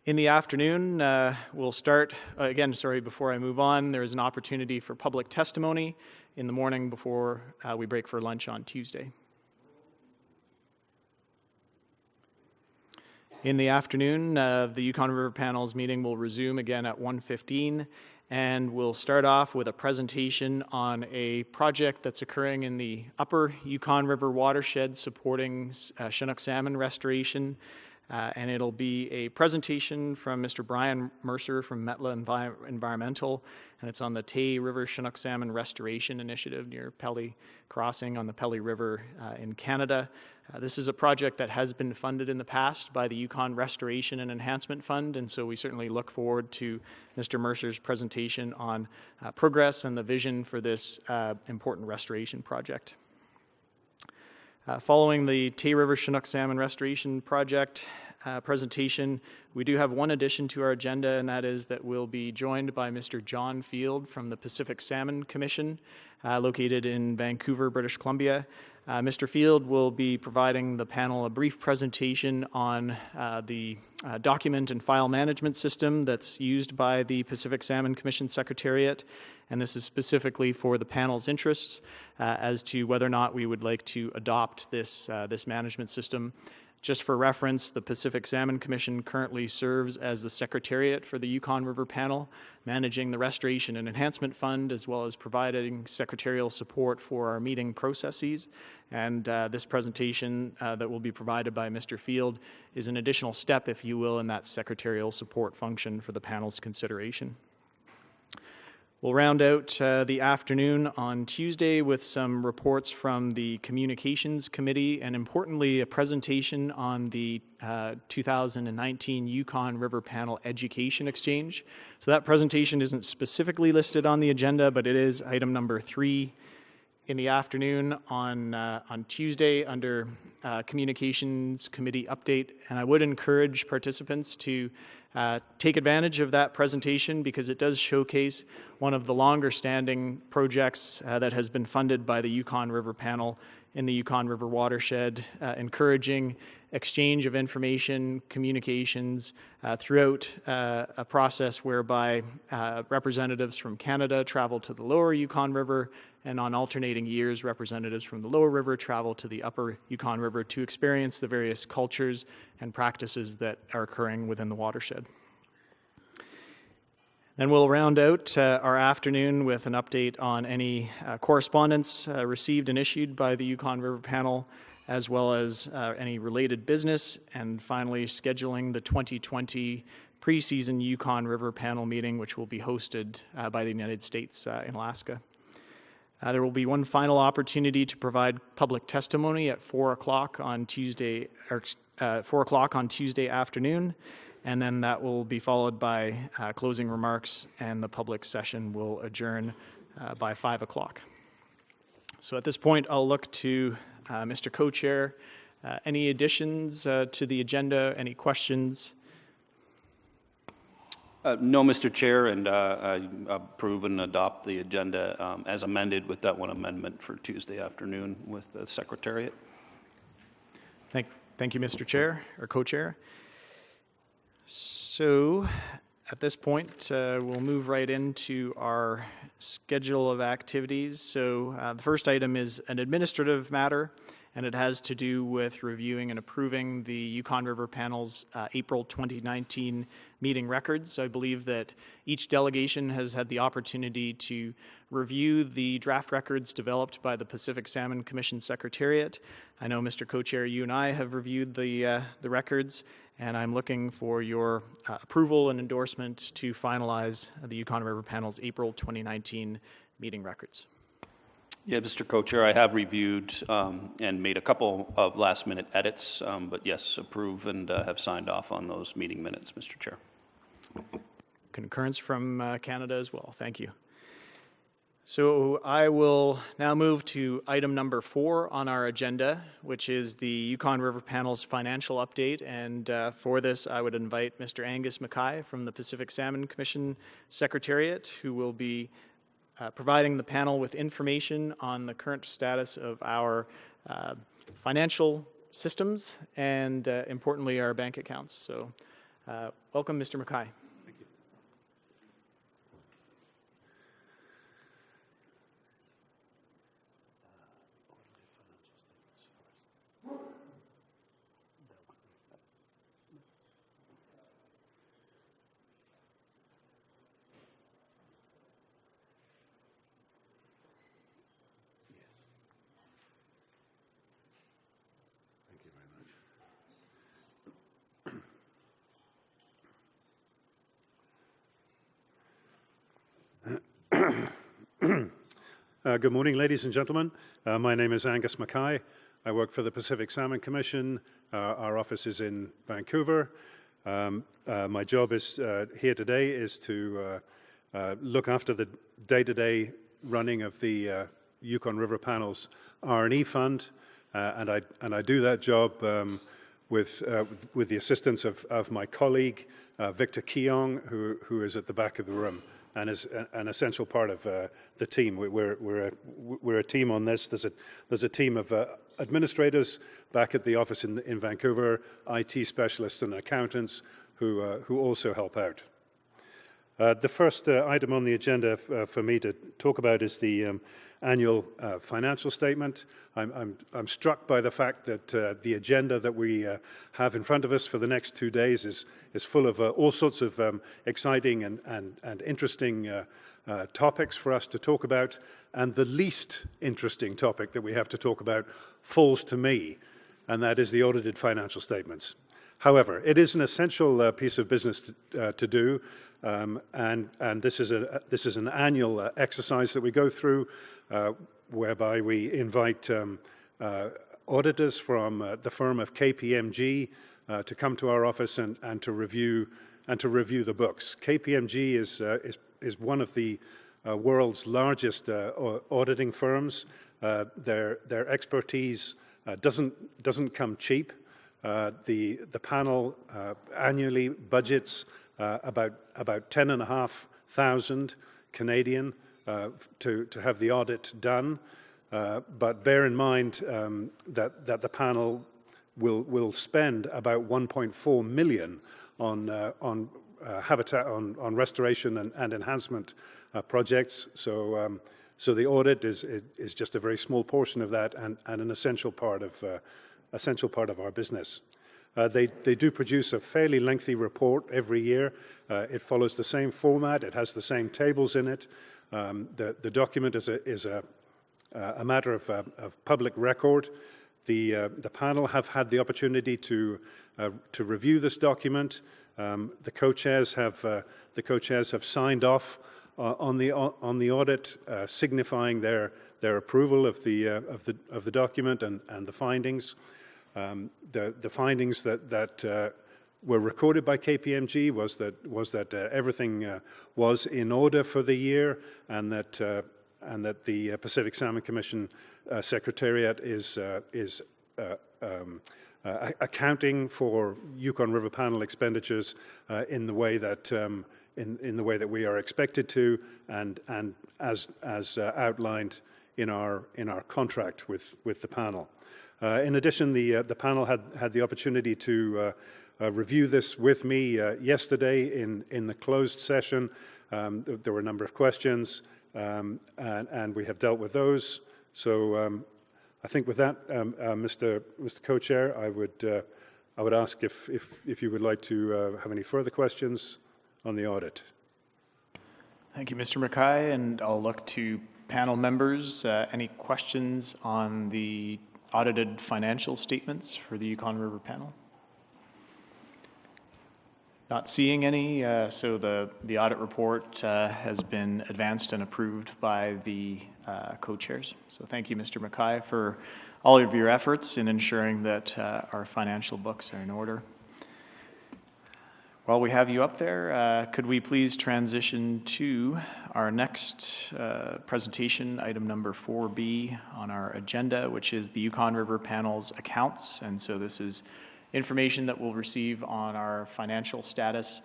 In the afternoon, we'll start, again, sorry, before I move on, there is an opportunity for public testimony in the morning before we break for lunch on Tuesday. In the afternoon, the Yukon River Panel's meeting will resume again at 1:15, and we'll start off with a presentation on a project that's occurring in the upper Yukon River watershed supporting Chinook salmon restoration. And it'll be a presentation from Mr. Brian Mercer from Metla Environmental, and it's on the Tay River Chinook Salmon Restoration Initiative near Pelly Crossing on the Pelly River in Canada. This is a project that has been funded in the past by the Yukon Restoration and Enhancement Fund, and so we certainly look forward to Mr. Mercer's presentation on progress and the vision for this important restoration project. Following the Tay River Chinook Salmon Restoration Project presentation, we do have one addition to our agenda, and that is that we'll be joined by Mr. John Field from the Pacific Salmon Commission, located in Vancouver, British Columbia. Mr. Field will be providing the panel a brief presentation on the document and file management system that's used by the Pacific Salmon Commission Secretariat, and this is specifically for the panel's interests as to whether or not we would like to adopt this management system. Just for reference, the Pacific Salmon Commission currently serves as the secretariat for the Yukon River Panel, managing the Restoration and Enhancement Fund, as well as providing secretarial support for our meeting processes. And this presentation that will be provided by Mr. Field is an additional step, if you will, in that secretarial support function for the panel's consideration. We'll round out the afternoon on Tuesday with some reports from the Communications Committee and, importantly, a presentation on the 2019 Yukon River Panel Education Exchange. So that presentation isn't specifically listed on the agenda, but it is item number 3 in the afternoon on Tuesday under Communications Committee update. And I would encourage participants to take advantage of that presentation because it does showcase one of the longer standing projects that has been funded by the Yukon River Panel in the Yukon River watershed, encouraging exchange of information, communications throughout a process whereby representatives from Canada travel to the lower Yukon River, and on alternating years, representatives from the lower river travel to the upper Yukon River to experience the various cultures and practices that are occurring within the watershed. Then we'll round out our afternoon with an update on any correspondence received and issued by the Yukon River Panel, as well as any related business, and finally scheduling the 2020 preseason Yukon River Panel meeting, which will be hosted by the United States in Alaska. There will be one final opportunity to provide public testimony at 4 o'clock on Tuesday, 4 o'clock on Tuesday afternoon, and then that will be followed by closing remarks, and the public session will adjourn by 5 o'clock. So at this point, I'll look to Mr. Co-Chair. Any additions to the agenda? Any questions? No, Mr. Chair, and I approve and adopt the agenda as amended with that one amendment for Tuesday afternoon with the Secretariat. Thank you, Mr. Chair, or Co-Chair. So at this point, we'll move right into our schedule of activities. So the first item is an administrative matter, and it has to do with reviewing and approving the Yukon River Panel's April 2019 meeting records. I believe that each delegation has had the opportunity to review the draft records developed by the Pacific Salmon Commission Secretariat. I know, Mr. Co-Chair, you and I have reviewed the records, and I'm looking for your approval and endorsement to finalize the Yukon River Panel's April 2019 meeting records. Yeah, Mr. Co-Chair, I have reviewed and made a couple of last-minute edits, but yes, approve and have signed off on those meeting minutes, Mr. Chair. Concurrence from Canada as well. Thank you. So I will now move to item number 4 on our agenda, which is the Yukon River Panel's financial update. And for this, I would invite Mr. Angus Mackay from the Pacific Salmon Commission Secretariat, who will be providing the panel with information on the current status of our financial systems and, importantly, our bank accounts. So welcome, Mr. Mackay. Good morning, ladies and gentlemen. My name is Angus Mackay. I work for the Pacific Salmon Commission. Our office is in Vancouver. My job is here today is to look after the day-to-day running of the Yukon River Panel's R&E fund and I do that job with the assistance of my colleague Victor Keong, who is at the back of the room and is an essential part of the team. We're a team on this. There's a team of administrators back at the office in Vancouver, IT specialists and accountants who also help out. The first item on the agenda for me to talk about is the annual financial statement. I'm struck by the fact that the agenda that we have in front of us for the next 2 days is full of all sorts of exciting and interesting topics for us to talk about, and the least interesting topic that we have to talk about falls to me, and that is the audited financial statements. However, it is an essential piece of business to do, and this is an annual exercise that we go through, whereby we invite auditors from the firm of KPMG to come to our office and to review the books. KPMG is one of the world's largest auditing firms. Their expertise doesn't come cheap. The panel annually budgets about 10,500 Canadian to have the audit done, but bear in mind that the panel will spend about 1.4 million on habitat, on restoration and enhancement projects. So the audit is just a very small portion of that, and an essential part of our business. They do produce a fairly lengthy report every year. It follows the same format. It has the same tables in it. The document is a matter of public record. The panel have had the opportunity to review this document. The co-chairs have signed off on the audit, signifying their approval of the document and the findings. The findings that were recorded by KPMG was that everything was in order for the year, and that the Pacific Salmon Commission Secretariat is accounting for Yukon River Panel expenditures in the way that we are expected to, and as outlined in our contract with the panel. In addition, the panel had the opportunity to review this with me yesterday in the closed session. There were a number of questions, and we have dealt with those. So I think with that, Mr. Co-Chair, I would ask if you would like to have any further questions on the audit. Thank you, Mr. Mackay, and I'll look to panel members. Any questions on the audited financial statements for the Yukon River panel? Not seeing any, so the audit report has been advanced and approved by the co-chairs. So thank you, Mr. Mackay, for all of your efforts in ensuring that our financial books are in order. While we have you up there, could we please transition to our next presentation, item number 4B on our agenda, which is the Yukon River Panel's accounts. And so this is information that we'll receive on our financial status,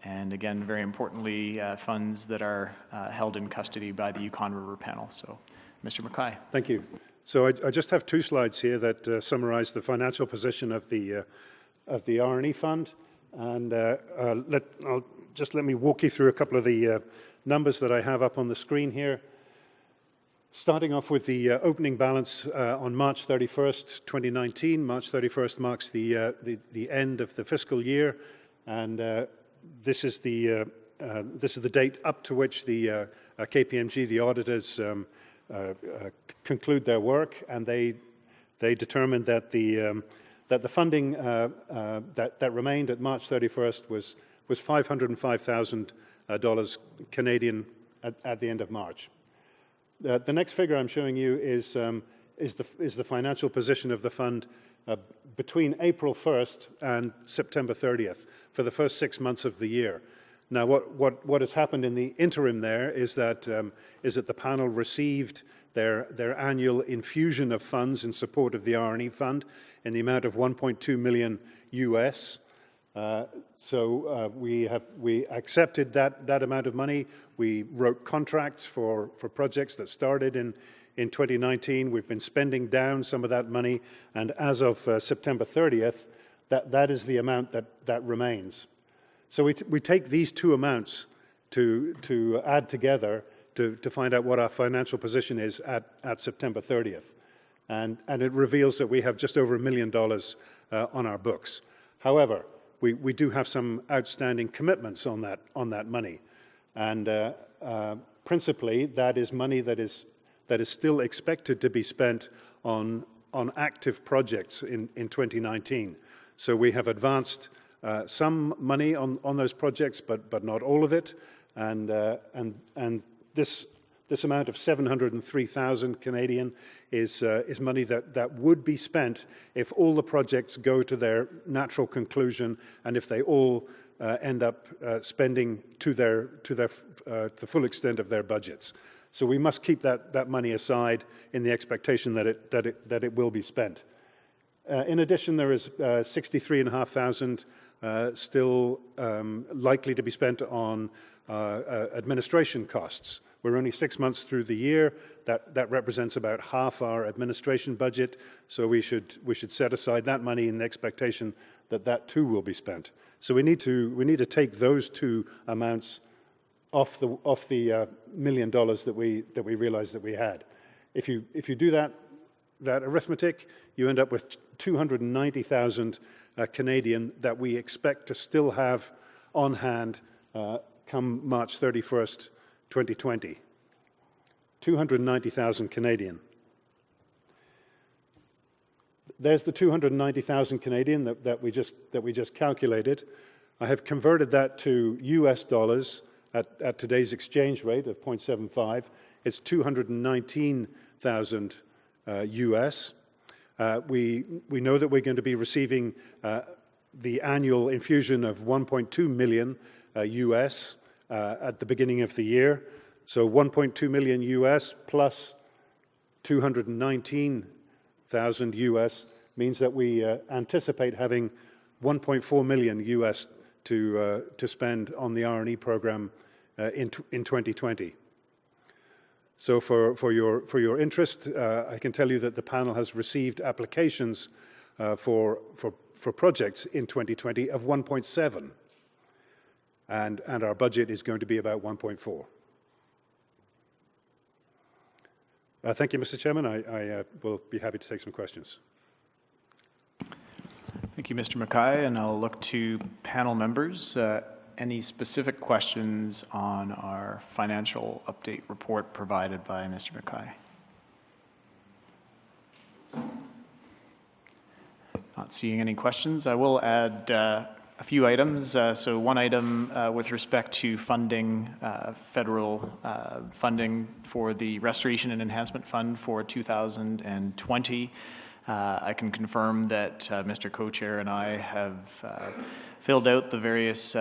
and again, very importantly, funds that are held in custody by the Yukon River Panel. So, Mr. Mackay. Thank you. So I just have two slides here that summarize the financial position of the R&E Fund. And let me walk you through a couple of the numbers that I have up on the screen here. Starting off with the opening balance on March 31st, 2019. March 31st marks the end of the fiscal year, and this is the date up to which the KPMG, the auditors, conclude their work, and they determined that the funding that remained at March 31st was $505,000 Canadian at the end of March. The next figure I'm showing you is the financial position of the fund between April 1st and September 30th for the first 6 months of the year. Now, what has happened in the interim there is that the panel received their annual infusion of funds in support of the R&E fund in the amount of 1.2 million US. So we accepted that amount of money. We wrote contracts for projects that started in 2019. We've been spending down some of that money, and as of September 30th, that is the amount that remains. So we take these two amounts to add together to find out what our financial position is at September 30th. And it reveals that we have just over $1 million on our books. However, we do have some outstanding commitments on that money. And principally, that is money that is still expected to be spent on active projects in 2019. So we have advanced some money on those projects, but not all of it. And this amount of 703,000 Canadian is money that would be spent if all the projects go to their natural conclusion and if they all end up spending to the full extent of their budgets. So we must keep that money aside in the expectation that it will be spent. In addition, there is 63,500 still likely to be spent on administration costs. We're only 6 months through the year. That represents about half our administration budget. So we should set aside that money in the expectation that too will be spent. So we need to take those two amounts off the $1 million that we realized that we had. If you do that arithmetic, you end up with 290,000 Canadian that we expect to still have on hand come March 31st, 2020. 290,000 Canadian. There's the 290,000 Canadian that we just calculated. I have converted that to US dollars at today's exchange rate of 0.75. It's 219,000 US. We know that we're going to be receiving the annual infusion of 1.2 million US at the beginning of the year. So 1.2 million US plus 219,000 US means that we anticipate having 1.4 million US to spend on the R&E program in 2020. So for your interest, I can tell you that the panel has received applications for projects in 2020 of 1.7, and our budget is going to be about 1.4. Thank you, Mr. Chairman. I will be happy to take some questions. Thank you, Mr. Mackay, and I'll look to panel members. Any specific questions on our financial update report provided by Mr. Mackay? Not seeing any questions. I will add a few items. So one item with respect to funding, federal funding for the Restoration and Enhancement Fund for 2020. I can confirm that Mr. Co-Chair and I have filled out the various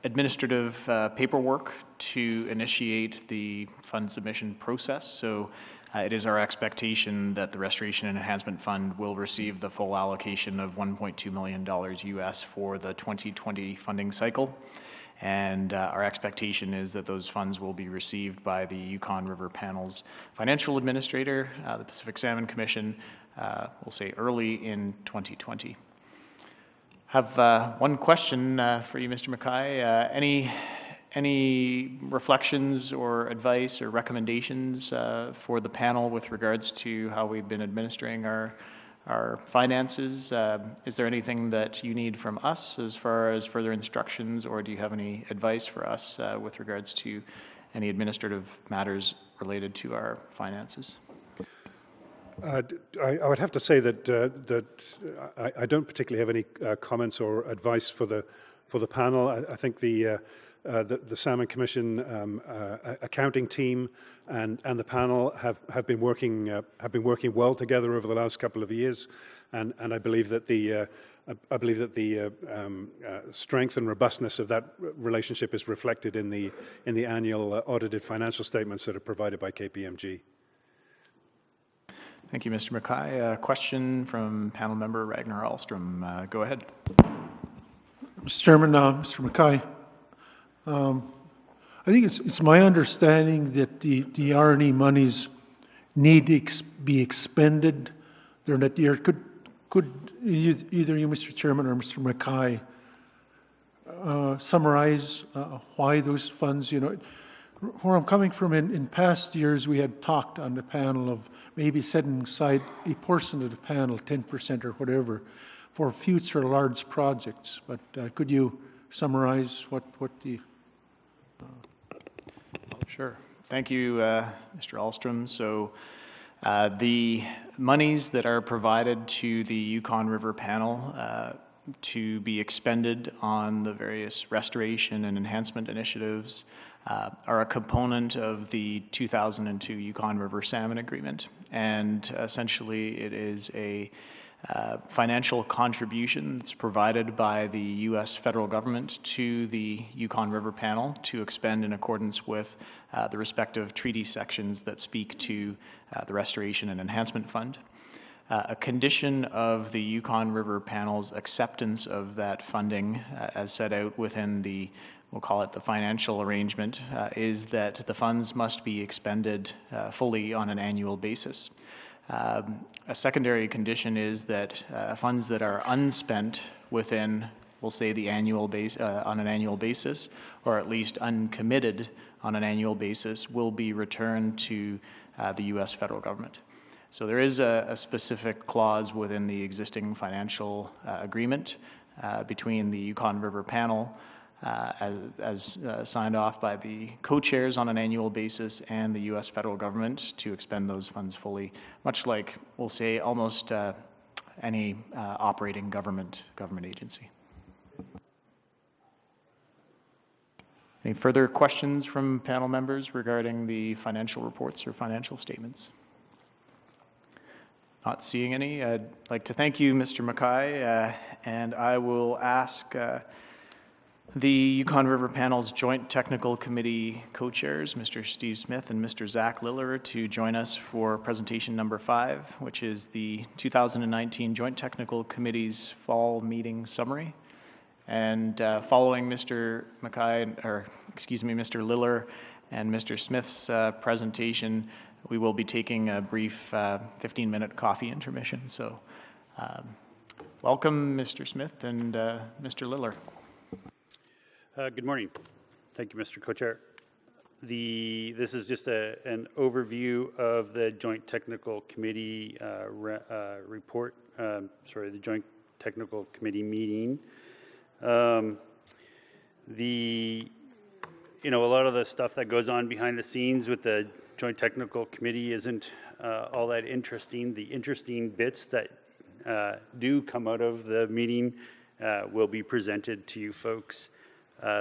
administrative paperwork to initiate the fund submission process. So it is our expectation that the Restoration and Enhancement Fund will receive the full allocation of $1.2 million US for the 2020 funding cycle. And our expectation is that those funds will be received by the Yukon River Panel's financial administrator, the Pacific Salmon Commission, we'll say early in 2020. Have one question for you, Mr. Mackay. Any reflections or advice or recommendations for the panel with regards to how we've been administering our finances? Is there anything that you need from us as far as further instructions, or do you have any advice for us with regards to any administrative matters related to our finances? I would have to say that I don't particularly have any comments or advice for the panel. I think the Salmon Commission accounting team and the panel have been working well together over the last couple of years, and I believe that the I believe that the strength and robustness of that relationship is reflected in the annual audited financial statements that are provided by KPMG. Thank you, Mr. Mackay. A question from panel member Ragnar Ahlstrom. Go ahead. Mr. Chairman, Mr. Mackay, I think it's my understanding that the R&E monies need to be expended during that year. Could either you, Mr. Chairman, or Mr. Mackay, summarize why those funds, where I'm coming from, in past years we had talked on the panel of maybe setting aside a portion of the panel, 10% or whatever, for future large projects. But could you summarize what the... Sure. Thank you, Mr. Ahlstrom. So the monies that are provided to the Yukon River panel to be expended on the various restoration and enhancement initiatives are a component of the 2002 Yukon River Salmon Agreement. And essentially it is a financial contribution that's provided by the U.S. federal government to the Yukon River panel to expend in accordance with the respective treaty sections that speak to the Restoration and Enhancement Fund. A condition of the Yukon River panel's acceptance of that funding, as set out within the, we'll call it the financial arrangement, is that the funds must be expended fully on an annual basis. A secondary condition is that funds that are unspent within, we'll say, the annual base on an annual basis, or at least uncommitted on an annual basis, will be returned to the U.S. federal government. So there is a specific clause within the existing financial agreement between the Yukon River panel as signed off by the co-chairs on an annual basis and the U.S. federal government to expend those funds fully, much like, we'll say, almost any operating government agency. Any further questions from panel members regarding the financial reports or financial statements? Not seeing any. I'd like to thank you, Mr. Mackay, and I will ask the Yukon River panel's Joint Technical Committee co-chairs, Mr. Steve Smith and Mr. Zach Liller, to join us for presentation number 5, which is the 2019 Joint Technical Committee's fall meeting summary. And following Mr. Mackay, or excuse me, Mr. Liller and Mr. Smith's presentation, we will be taking a brief 15-minute coffee intermission. So welcome, Mr. Smith and Mr. Liller. Good morning. Thank you, Mr. Co-Chair. This is just an overview of the Joint Technical Committee report, the Joint Technical Committee meeting. A lot of the stuff that goes on behind the scenes with the Joint Technical Committee isn't all that interesting. The interesting bits that do come out of the meeting will be presented to you folks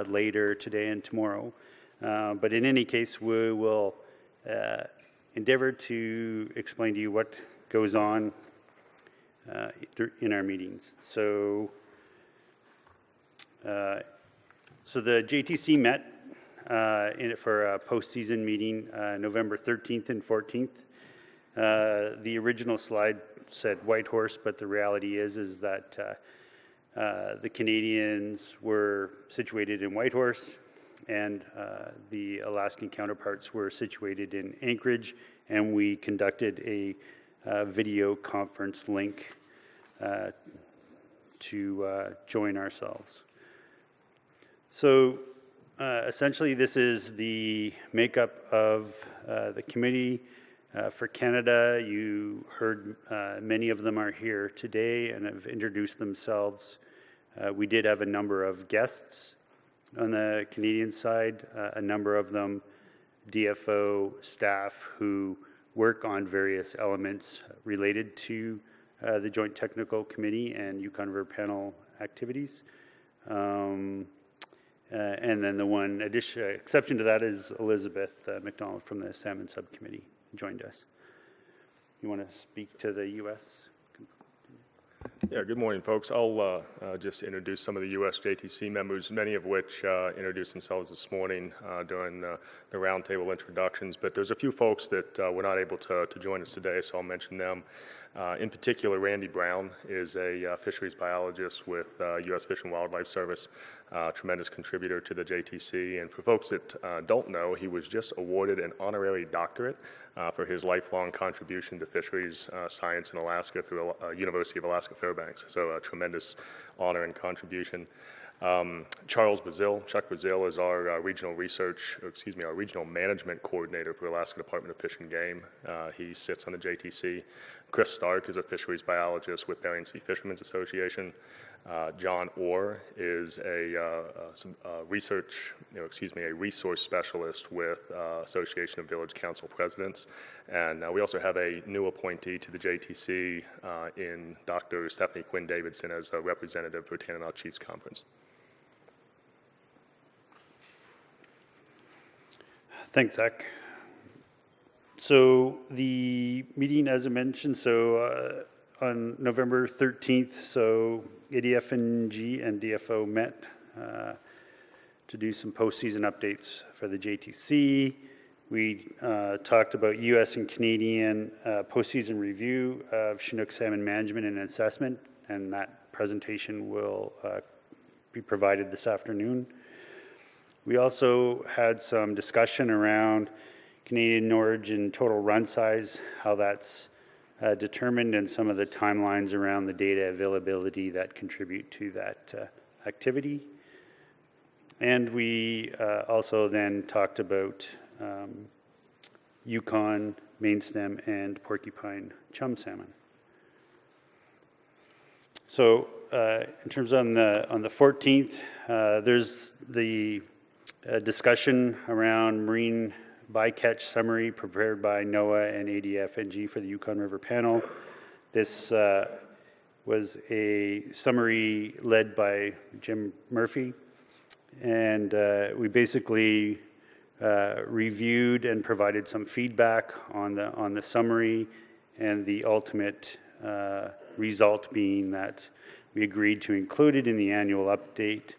later today and tomorrow. But in any case, we will endeavor to explain to you what goes on in our meetings. So the JTC met for a postseason meeting November 13th and 14th. The original slide said Whitehorse, but the reality is that the Canadians were situated in Whitehorse and the Alaskan counterparts were situated in Anchorage, and we conducted a video conference link to join ourselves. So essentially this is the makeup of the committee. For Canada, you heard many of them are here today and have introduced themselves. We did have a number of guests on the Canadian side, a number of them DFO staff who work on various elements related to the Joint Technical Committee and Yukon River Panel activities. And then the one exception to that is Elizabeth McDonald from the Salmon Subcommittee joined us. You want to speak to the U.S.? Yeah, good morning, folks. I'll just introduce some of the U.S. JTC members, many of which introduced themselves this morning during the roundtable introductions. But there's a few folks that were not able to join us today, so I'll mention them. In particular, Randy Brown is a fisheries biologist with U.S. Fish and Wildlife Service, tremendous contributor to the JTC. And for folks that don't know, he was just awarded an honorary doctorate for his lifelong contribution to fisheries science in Alaska through University of Alaska Fairbanks. So a tremendous honor and contribution. Chuck Brazil is our regional management coordinator for Alaska Department of Fish and Game. He sits on the JTC. Chris Stark is a fisheries biologist with Bering Sea Fishermen's Association. John Orr is a resource specialist with Association of Village Council Presidents. And we also have a new appointee to the JTC in Dr. Stephanie Quinn Davidson as a representative for Tanana Chiefs Conference. Thanks, Zach. So the meeting, as I mentioned, on November 13th, so ADF&G and DFO met to do some postseason updates for the JTC. We talked about U.S. and Canadian postseason review of Chinook salmon management and assessment, and that presentation will be provided this afternoon. We also had some discussion around Canadian origin total run size, how that's determined, and some of the timelines around the data availability that contribute to that activity. And we also then talked about Yukon, mainstem, and porcupine chum salmon. So in terms on the 14th, there's the discussion around marine bycatch summary prepared by NOAA and ADF&G for the Yukon River panel. This was a summary led by Jim Murphy, and we basically reviewed and provided some feedback on the summary, and the ultimate result being that we agreed to include it in the annual update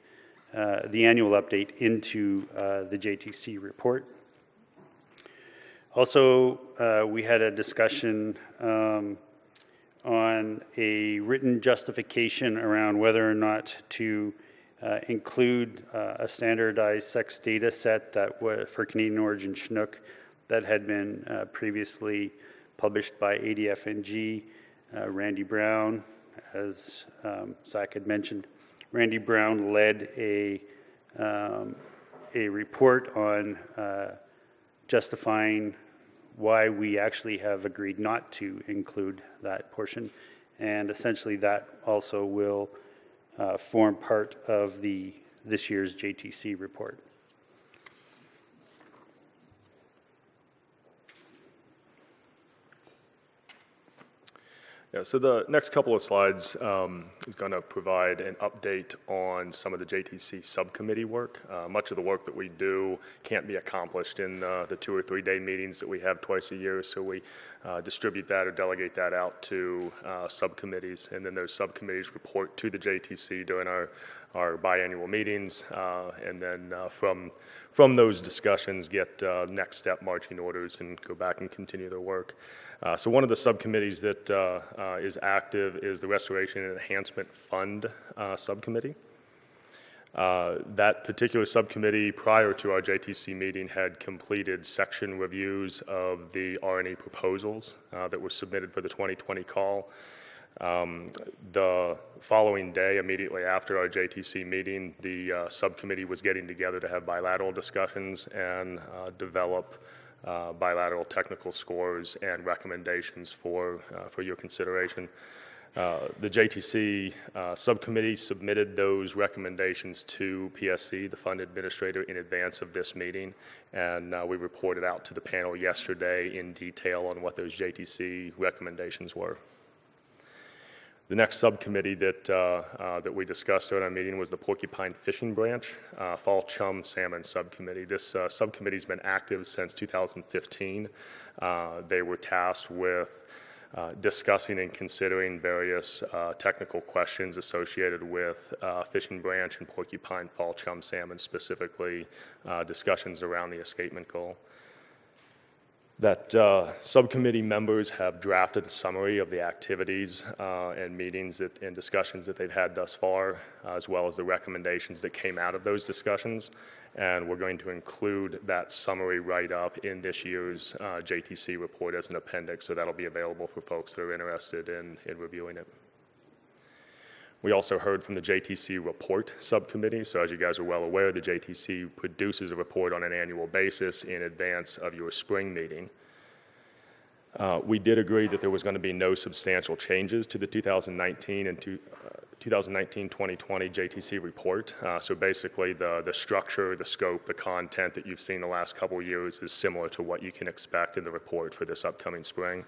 into the JTC report. Also, we had a discussion on a written justification around whether or not to include a standardized sex data set that was for Canadian origin Chinook that had been previously published by ADF&G. Randy Brown, as Zach had mentioned, Randy Brown led a report on justifying why we actually have agreed not to include that portion, and essentially that also will form part of this year's JTC report. Yeah, so the next couple of slides is going to provide an update on some of the JTC subcommittee work. Much of the work that we do can't be accomplished in the 2 or 3 day meetings that we have twice a year, so we distribute that or delegate that out to subcommittees, and then those subcommittees report to the JTC during our biannual meetings, and then from those discussions get next step marching orders and go back and continue their work. So one of the subcommittees that is active is the Restoration and Enhancement Fund subcommittee. That particular subcommittee, prior to our JTC meeting, had completed section reviews of the R&E proposals that were submitted for the 2020 call. The following day, immediately after our JTC meeting, the subcommittee was getting together to have bilateral discussions and develop bilateral technical scores and recommendations for your consideration. The JTC subcommittee submitted those recommendations to PSC, the fund administrator, in advance of this meeting, and we reported out to the panel yesterday in detail on what those JTC recommendations were. The next subcommittee that we discussed during our meeting was the Porcupine Fishing Branch Fall Chum Salmon Subcommittee. This subcommittee's been active since 2015. They were tasked with discussing and considering various technical questions associated with fishing branch and porcupine fall chum salmon, specifically discussions around the escapement goal. That subcommittee members have drafted a summary of the activities and meetings and discussions that they've had thus far, as well as the recommendations that came out of those discussions. And we're going to include that summary write-up in this year's JTC report as an appendix, so that'll be available for folks that are interested in reviewing it. We also heard from the JTC report subcommittee. So as you guys are well aware, the JTC produces a report on an annual basis in advance of your spring meeting. We did agree that there was going to be no substantial changes to the 2019 and 2019-2020 JTC report. So basically the structure, the scope, the content that you've seen the last couple of years is similar to what you can expect in the report for this upcoming spring.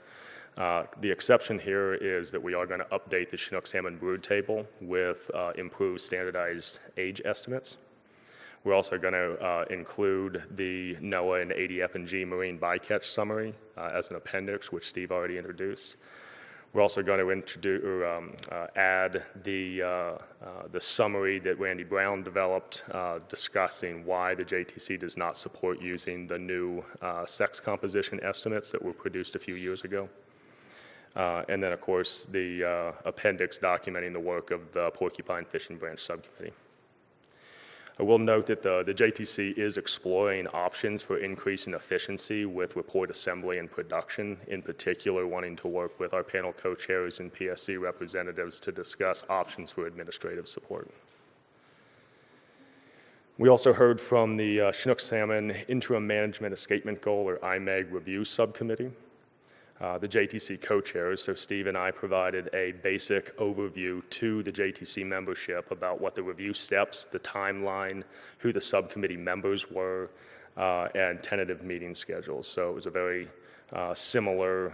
The exception here is that we are going to update the Chinook salmon brood table with improved standardized age estimates. We're also going to include the NOAA and ADF&G marine bycatch summary as an appendix, which Steve already introduced. We're also going to introduce add the summary that Randy Brown developed discussing why the JTC does not support using the new sex composition estimates that were produced a few years ago. And then, of course, the appendix documenting the work of the Porcupine Fishing Branch Subcommittee. I will note that the JTC is exploring options for increasing efficiency with report assembly and production, in particular wanting to work with our panel co-chairs and PSC representatives to discuss options for administrative support. We also heard from the Chinook Salmon Interim Management Escapement Goal, or IMEG, Review Subcommittee. The JTC co-chairs, so Steve and I, provided a basic overview to the JTC membership about what the review steps, the timeline, who the subcommittee members were, and tentative meeting schedules. So it was a very similar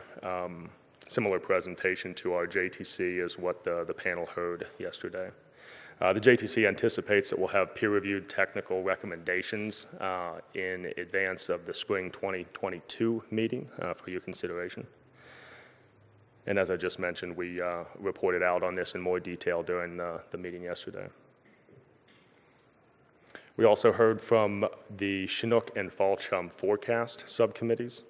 presentation to our JTC as what the panel heard yesterday. The JTC anticipates that we'll have peer-reviewed technical recommendations in advance of the spring 2022 meeting for your consideration. And as I just mentioned, we reported out on this in more detail during the meeting yesterday. We also heard from the Chinook and Fall Chum forecast subcommittees.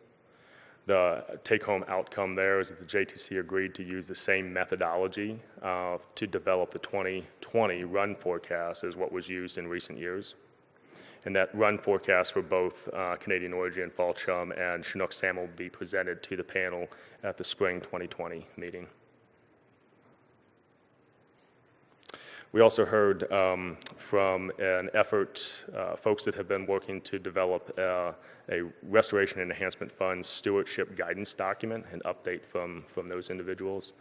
The take-home outcome there is that the JTC agreed to use the same methodology to develop the 2020 run forecast as what was used in recent years. And that run forecast for both Canadian origin fall chum and Chinook salmon will be presented to the panel at the spring 2020 meeting. We also heard from an effort, folks that have been working to develop a Restoration and Enhancement Fund stewardship guidance document, an update from those individuals.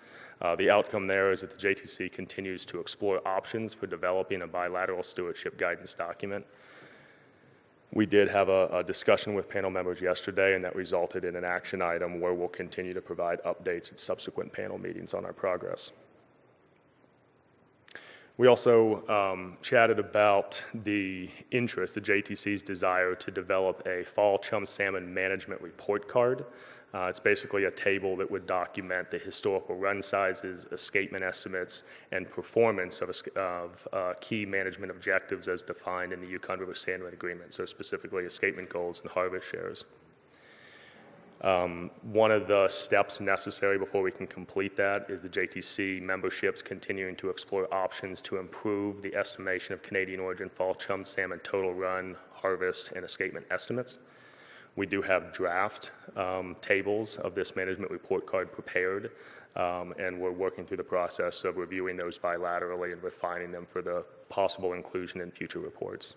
The outcome there is that the JTC continues to explore options for developing a bilateral stewardship guidance document. We did have a discussion with panel members yesterday, and that resulted in an action item where we'll continue to provide updates at subsequent panel meetings on our progress. We also chatted about the interest, the JTC's desire to develop a fall chum salmon management report card. It's basically a table that would document the historical run sizes, escapement estimates, and performance of key management objectives as defined in the Yukon River Salmon Agreement, so specifically escapement goals and harvest shares. One of the steps necessary before we can complete that is the JTC memberships continuing to explore options to improve the estimation of Canadian origin fall chum salmon total run, harvest, and escapement estimates. We do have draft tables of this management report card prepared, and we're working through the process of reviewing those bilaterally and refining them for the possible inclusion in future reports.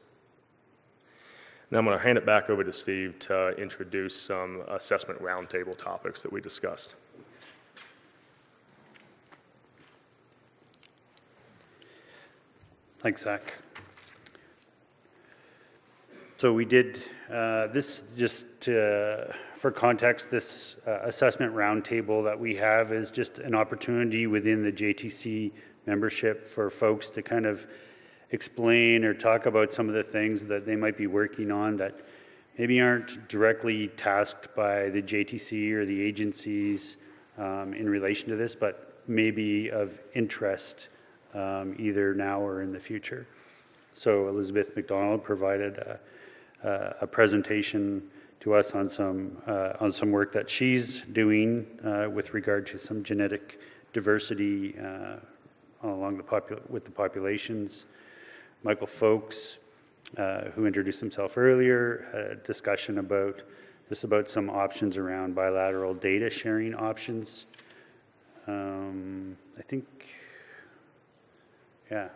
Now I'm going to hand it back over to Steve to introduce some assessment roundtable topics that we discussed. Thanks, Zach. So we did this, just for context, this assessment roundtable that we have is just an opportunity within the JTC membership for folks to kind of explain or talk about some of the things that they might be working on that maybe aren't directly tasked by the JTC or the agencies in relation to this, but may be of interest either now or in the future. So Elizabeth McDonald provided a presentation to us on some work that she's doing with regard to some genetic diversity along with the populations. Michael Folks, who introduced himself earlier, had a discussion about some options around bilateral data sharing options. I think, yeah,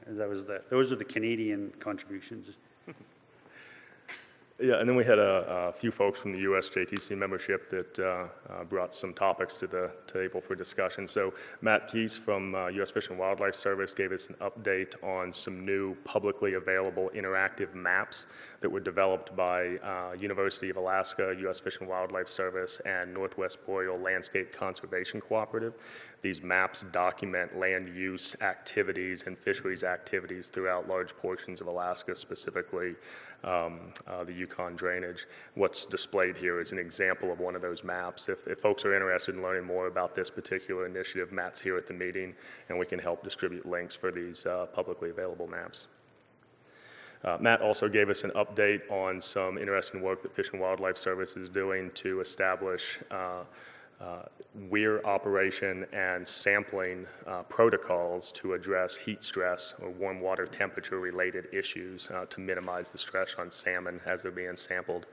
those are the Canadian contributions. Yeah, and then we had a few folks from the U.S. JTC membership that brought some topics to the table for discussion. So Matt Keese from U.S. Fish and Wildlife Service gave us an update on some new publicly available interactive maps that were developed by University of Alaska, U.S. Fish and Wildlife Service, and Northwest Boreal Landscape Conservation Cooperative. These maps document land use activities and fisheries activities throughout large portions of Alaska, specifically the Yukon drainage. What's displayed here is an example of one of those maps. If folks are interested in learning more about this particular initiative, Matt's here at the meeting, and we can help distribute links for these publicly available maps. Matt also gave us an update on some interesting work that Fish and Wildlife Service is doing to establish weir operation and sampling protocols to address heat stress or warm water temperature related issues to minimize the stress on salmon as they're being sampled.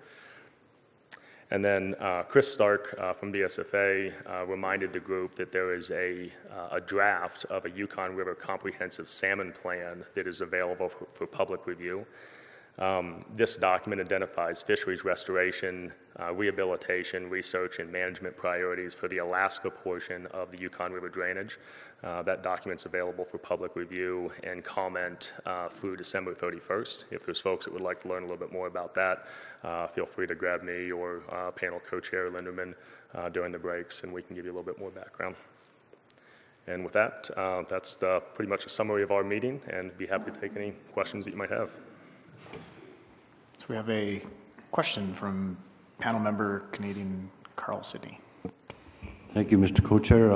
And then Chris Stark from BSFA reminded the group that there is a draft of a Yukon River Comprehensive Salmon Plan that is available for public review. This document identifies fisheries restoration, rehabilitation, research, and management priorities for the Alaska portion of the Yukon River drainage. That document's available for public review and comment through December 31st. If there's folks that would like to learn a little bit more about that, feel free to grab me or panel co-chair Linderman during the breaks, and we can give you a little bit more background. And with that, that's pretty much a summary of our meeting, and be happy to take any questions that you might have. So we have a question from panel member Canadian Carl Sidney. Thank you, Mr. Co-Chair.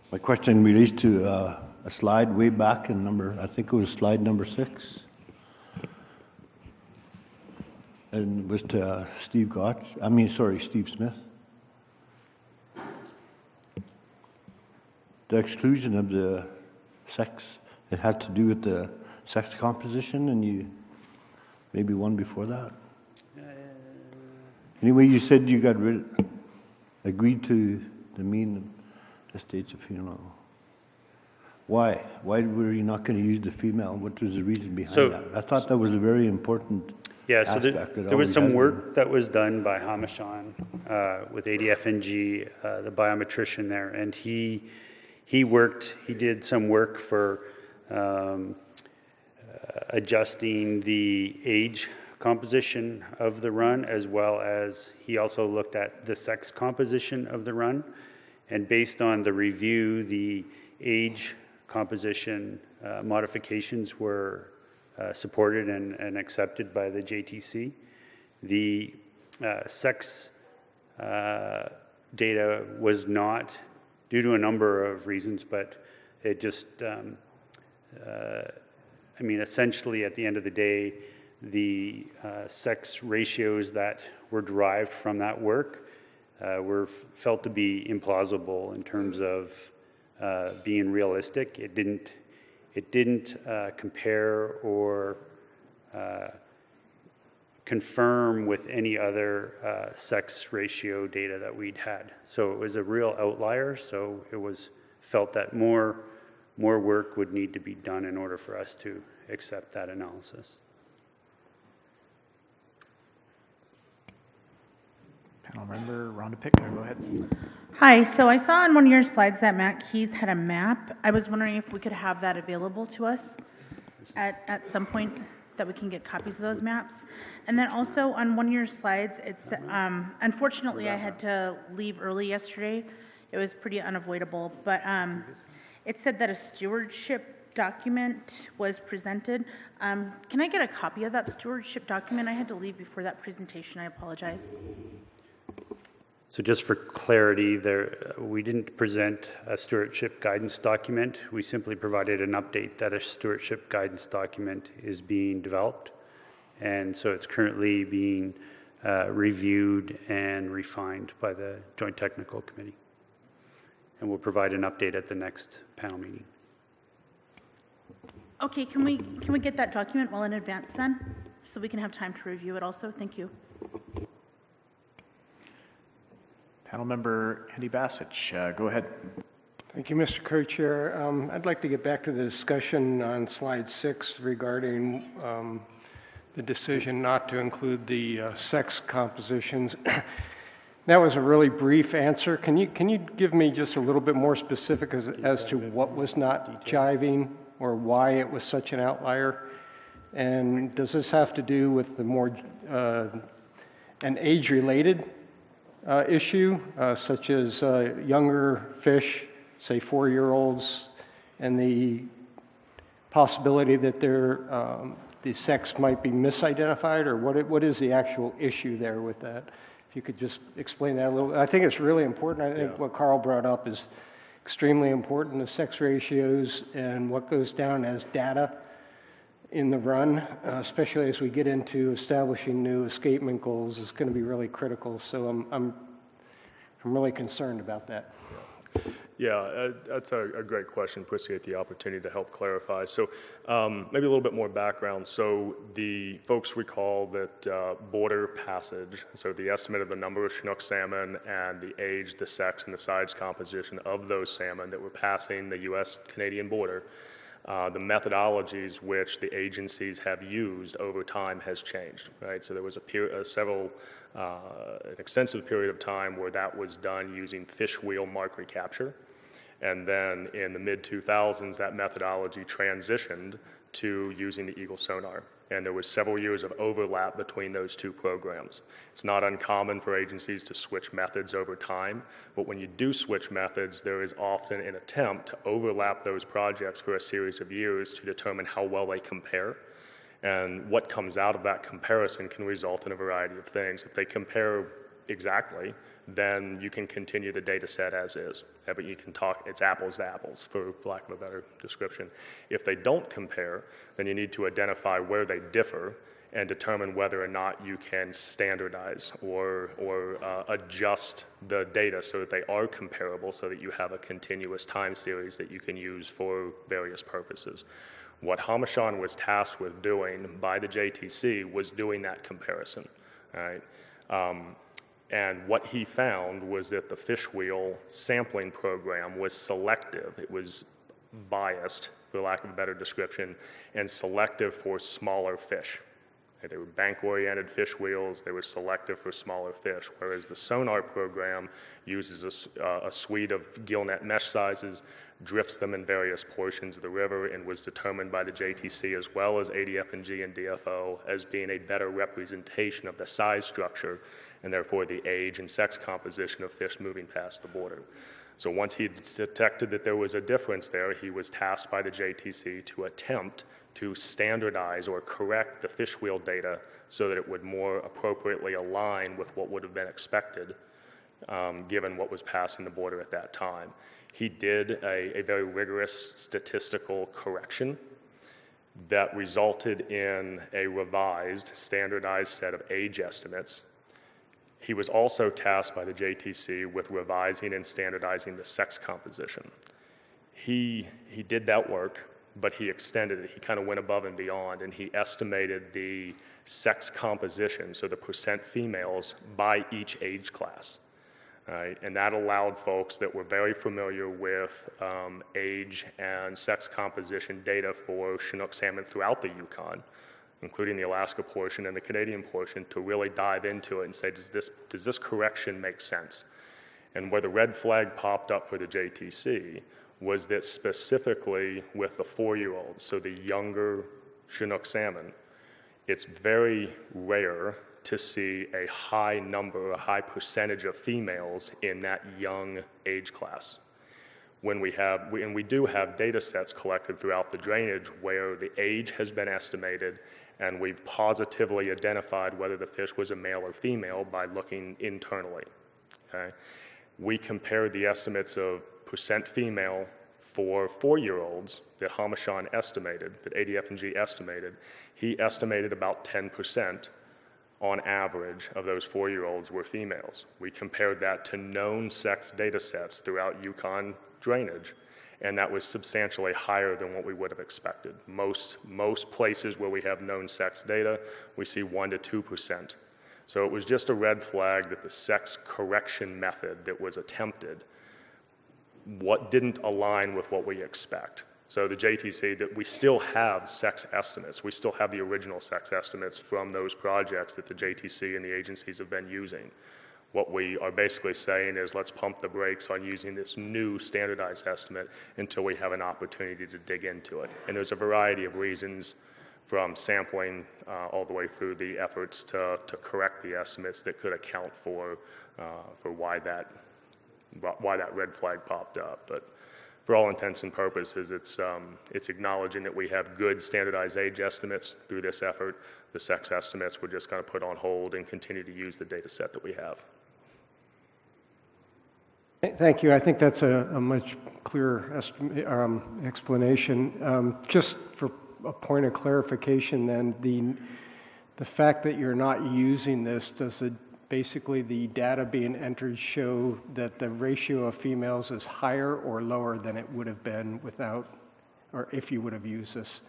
My question relates to a slide way back in I think it was slide number 6. And it was to Steve Smith. The exclusion of the sex, it had to do with the sex composition, and maybe one before that. Anyway, you said you agreed to the mean estates of female. Why? Why were you not going to use the female? What was the reason behind that? I thought that was a very important aspect. There was some work that was done by Hamishon with ADFNG, the biometrician there, and he did some work for adjusting the age composition of the run, as well as he also looked at the sex composition of the run. And based on the review, the age composition modifications were supported and accepted by the JTC. The sex data was not, due to a number of reasons, but it just, essentially at the end of the day, the sex ratios that were derived from that work were felt to be implausible in terms of being realistic. It didn't compare or confirm with any other sex ratio data that we'd had. So it was a real outlier. So it was felt that more work would need to be done in order for us to accept that analysis. Panel member Rhonda Pickner, go ahead. Hi, so I saw on one of your slides that Matt Keys had a map. I was wondering if we could have that available to us at some point, that we can get copies of those maps. And then also on one of your slides, it's unfortunately I had to leave early yesterday. It was pretty unavoidable, but it said that a stewardship document was presented. Can I get a copy of that stewardship document? I had to leave before that presentation. I apologize. So just for clarity, we didn't present a stewardship guidance document. We simply provided an update that a stewardship guidance document is being developed. And so it's currently being reviewed and refined by the Joint Technical Committee. And we'll provide an update at the next panel meeting. Okay, can we get that document well in advance then, so we can have time to review it also? Thank you. Panel member Andy Bassich, go ahead. Thank you, Mr. Co-Chair. I'd like to get back to the discussion on slide 6 regarding the decision not to include the sex compositions. That was a really brief answer. Can you give me just a little bit more specific as to what was not jiving or why it was such an outlier? And does this have to do with the more an age-related issue, such as younger fish, say 4-year-olds, and the possibility that the sex might be misidentified, or what is the actual issue there with that? If you could just explain that a little. I think it's really important. I think what Carl brought up is extremely important, the sex ratios and what goes down as data in the run, especially as we get into establishing new escapement goals, is going to be really critical. So I'm really concerned about that. Yeah, that's a great question. Appreciate the opportunity to help clarify. So maybe a little bit more background. So the folks recall that border passage, so the estimate of the number of Chinook salmon and the age, the sex, and the size composition of those salmon that were passing the U.S.-Canadian border, the methodologies which the agencies have used over time has changed, right? So there was an extensive period of time where that was done using fish wheel mark recapture. And then in the mid-2000s, that methodology transitioned to using the Eagle sonar. And there was several years of overlap between those two programs. It's not uncommon for agencies to switch methods over time, but when you do switch methods, there is often an attempt to overlap those projects for a series of years to determine how well they compare. And what comes out of that comparison can result in a variety of things. If they compare exactly, then you can continue the data set as is. But you can talk, it's apples to apples, for lack of a better description. If they don't compare, then you need to identify where they differ and determine whether or not you can standardize or adjust the data so that they are comparable, so that you have a continuous time series that you can use for various purposes. What Hamashon was tasked with doing by the JTC was doing that comparison, right? And what he found was that the fish wheel sampling program was selective. It was biased, for lack of a better description, and selective for smaller fish. They were bank-oriented fish wheels. They were selective for smaller fish, whereas the sonar program uses a suite of gill net mesh sizes, drifts them in various portions of the river, and was determined by the JTC as well as ADF&G and DFO as being a better representation of the size structure and therefore the age and sex composition of fish moving past the border. So once he detected that there was a difference there, he was tasked by the JTC to attempt to standardize or correct the fish wheel data so that it would more appropriately align with what would have been expected given what was passing the border at that time. He did a very rigorous statistical correction that resulted in a revised, standardized set of age estimates. He was also tasked by the JTC with revising and standardizing the sex composition. He did that work, but he extended it. He kind of went above and beyond, and he estimated the sex composition, so the percent females, by each age class. Right? And that allowed folks that were very familiar with age and sex composition data for Chinook salmon throughout the Yukon, including the Alaska portion and the Canadian portion, to really dive into it and say, does this correction make sense? And where the red flag popped up for the JTC was that specifically with the 4-year-olds, so the younger Chinook salmon, it's very rare to see a high number, a high percentage of females in that young age class. When we do have data sets collected throughout the drainage where the age has been estimated and we've positively identified whether the fish was a male or female by looking internally. okay? We compared the estimates of percent female for 4-year-olds that Hamashon estimated, that ADF&G estimated. He estimated about 10% on average of those 4-year-olds were females. We compared that to known sex data sets throughout Yukon drainage, and that was substantially higher than what we would have expected. Most places where we have known sex data, we see 1% to 2%. So it was just a red flag that the sex correction method that was attempted didn't align with what we expect. So the JTC, that we still have sex estimates. We still have the original sex estimates from those projects that the JTC and the agencies have been using. What we are basically saying is let's pump the brakes on using this new standardized estimate until we have an opportunity to dig into it. And there's a variety of reasons, from sampling all the way through the efforts to correct the estimates, that could account for why that red flag popped up. But for all intents and purposes, it's acknowledging that we have good standardized age estimates through this effort. The sex estimates we're just going to put on hold and continue to use the data set that we have. Thank you. I think that's a much clearer explanation. Just for a point of clarification then, the fact that you're not using this, does it basically the data being entered show that the ratio of females is higher or lower than it would have been without, or if you would have used this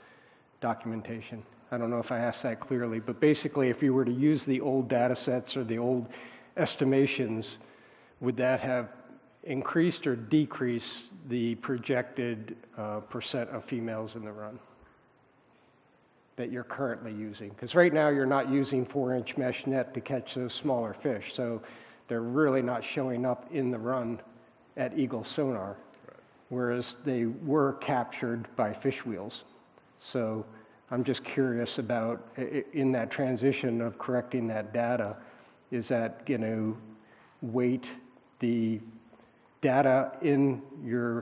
documentation? I don't know if I asked that clearly, but basically if you were to use the old data sets or the old estimations, would that have increased or decreased the projected percent of females in the run that you're currently using? Because right now you're not using 4-inch mesh net to catch those smaller fish, so they're really not showing up in the run at Eagle sonar, whereas they were captured by fish wheels. So I'm just curious about, in that transition of correcting that data, is that going to weight the data in your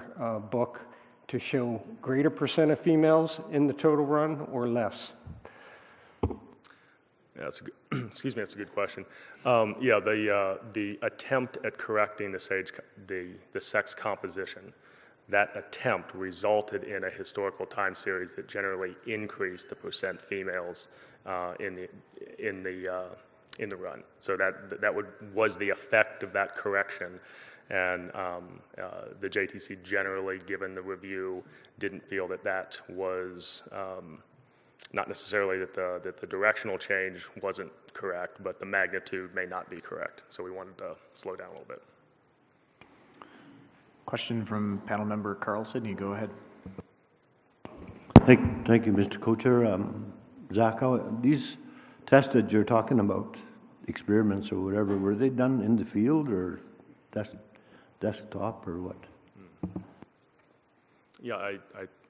book to show greater percent of females in the total run or less? Yeah, that's a good, excuse me, that's a good question. Yeah, the attempt at correcting the sex composition, that attempt resulted in a historical time series that generally increased the percent females in the run. So that was the effect of that correction. And the JTC generally, given the review, didn't feel that was not necessarily that the directional change wasn't correct, but the magnitude may not be correct. So we wanted to slow down a little bit. Question from panel member Carlson. You go ahead. Thank you, Mr. Co-Chair. Zach, these tests that you're talking about, experiments or whatever, were they done in the field or desktop or what? Yeah,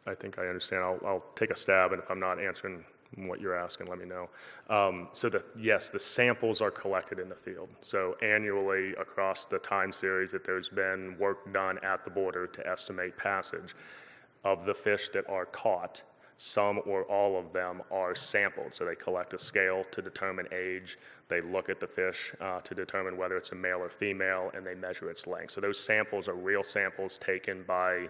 I think I understand. I'll take a stab, and if I'm not answering what you're asking, let me know. Yes, the samples are collected in the field. So annually across the time series that there's been work done at the border to estimate passage of the fish that are caught, some or all of them are sampled. So they collect a scale to determine age. They look at the fish to determine whether it's a male or female, and they measure its length. So those samples are real samples taken by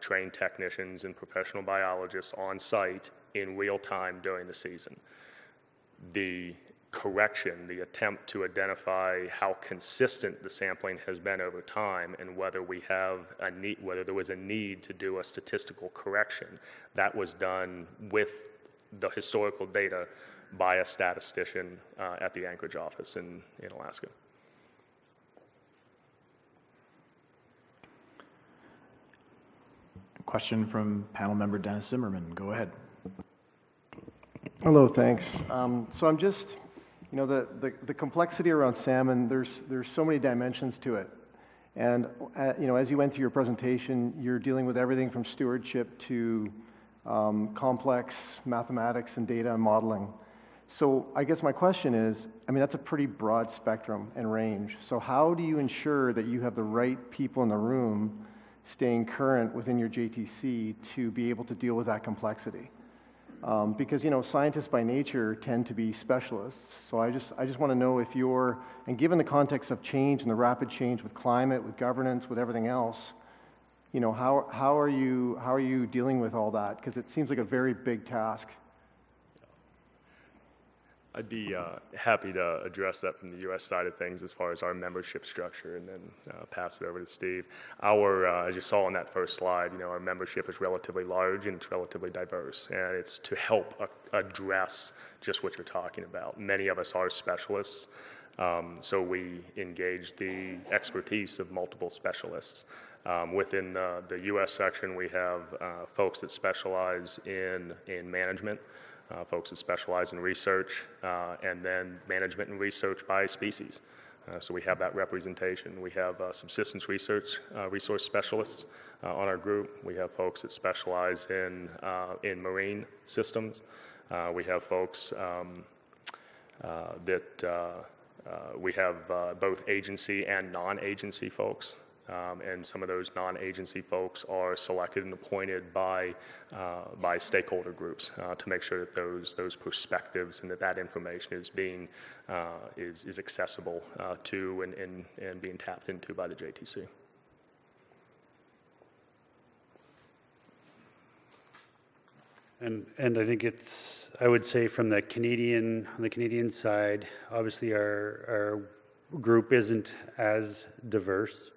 trained technicians and professional biologists on site in real time during the season. The correction, the attempt to identify how consistent the sampling has been over time and whether whether there was a need to do a statistical correction, that was done with the historical data by a statistician at the Anchorage office in Alaska. Question from panel member Dennis Zimmerman. Go ahead. Hello, thanks. So I'm just, the complexity around salmon, there's so many dimensions to it. And, as you went through your presentation, you're dealing with everything from stewardship to complex mathematics and data and modeling. So I guess my question is, that's a pretty broad spectrum and range. So how do you ensure that you have the right people in the room staying current within your JTC to be able to deal with that complexity? Because, you know, scientists by nature tend to be specialists. So I just want to know if you're, and given the context of change and the rapid change with climate, with governance, with everything else, you know, how are you dealing with all that? Because it seems like a very big task. I'd be happy to address that from the U.S. side of things as far as our membership structure, and then pass it over to Steve. As you saw on that first slide, you know, our membership is relatively large and it's relatively diverse, and it's to help address just what you're talking about. Many of us are specialists, so we engage the expertise of multiple specialists. Within the U.S. section, we have folks that specialize in management, folks that specialize in research, and then management and research by species. So we have that representation. We have subsistence research resource specialists on our group. We have folks that specialize in marine systems. We have folks we have both agency and non-agency folks. And some of those non-agency folks are selected and appointed by stakeholder groups to make sure that those perspectives and that information is being is accessible to and being tapped into by the JTC. And I think I would say from the Canadian side, obviously our group isn't as diverse.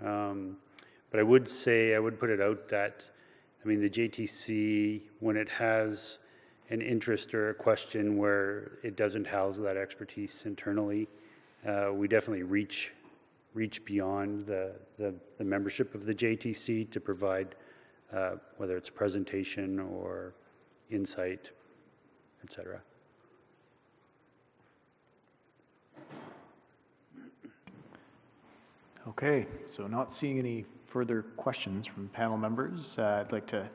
But I would put it out that, I mean, the JTC, when it has an interest or a question where it doesn't house that expertise internally, we definitely reach beyond the membership of the JTC to provide, whether it's a presentation or insight, et cetera. Okay, so not seeing any further questions from panel members, I'd like to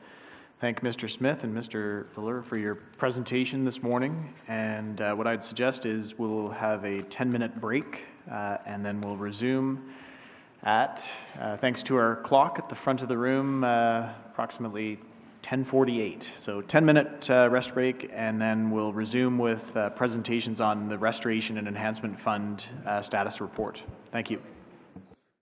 thank Mr. Smith and Mr. Fuller for your presentation this morning. And what I'd suggest is we'll have a 10-minute break, and then we'll resume at, thanks to our clock at the front of the room, approximately 10:48. So 10-minute rest break, and then we'll resume with presentations on the Restoration and Enhancement Fund status report. Thank you.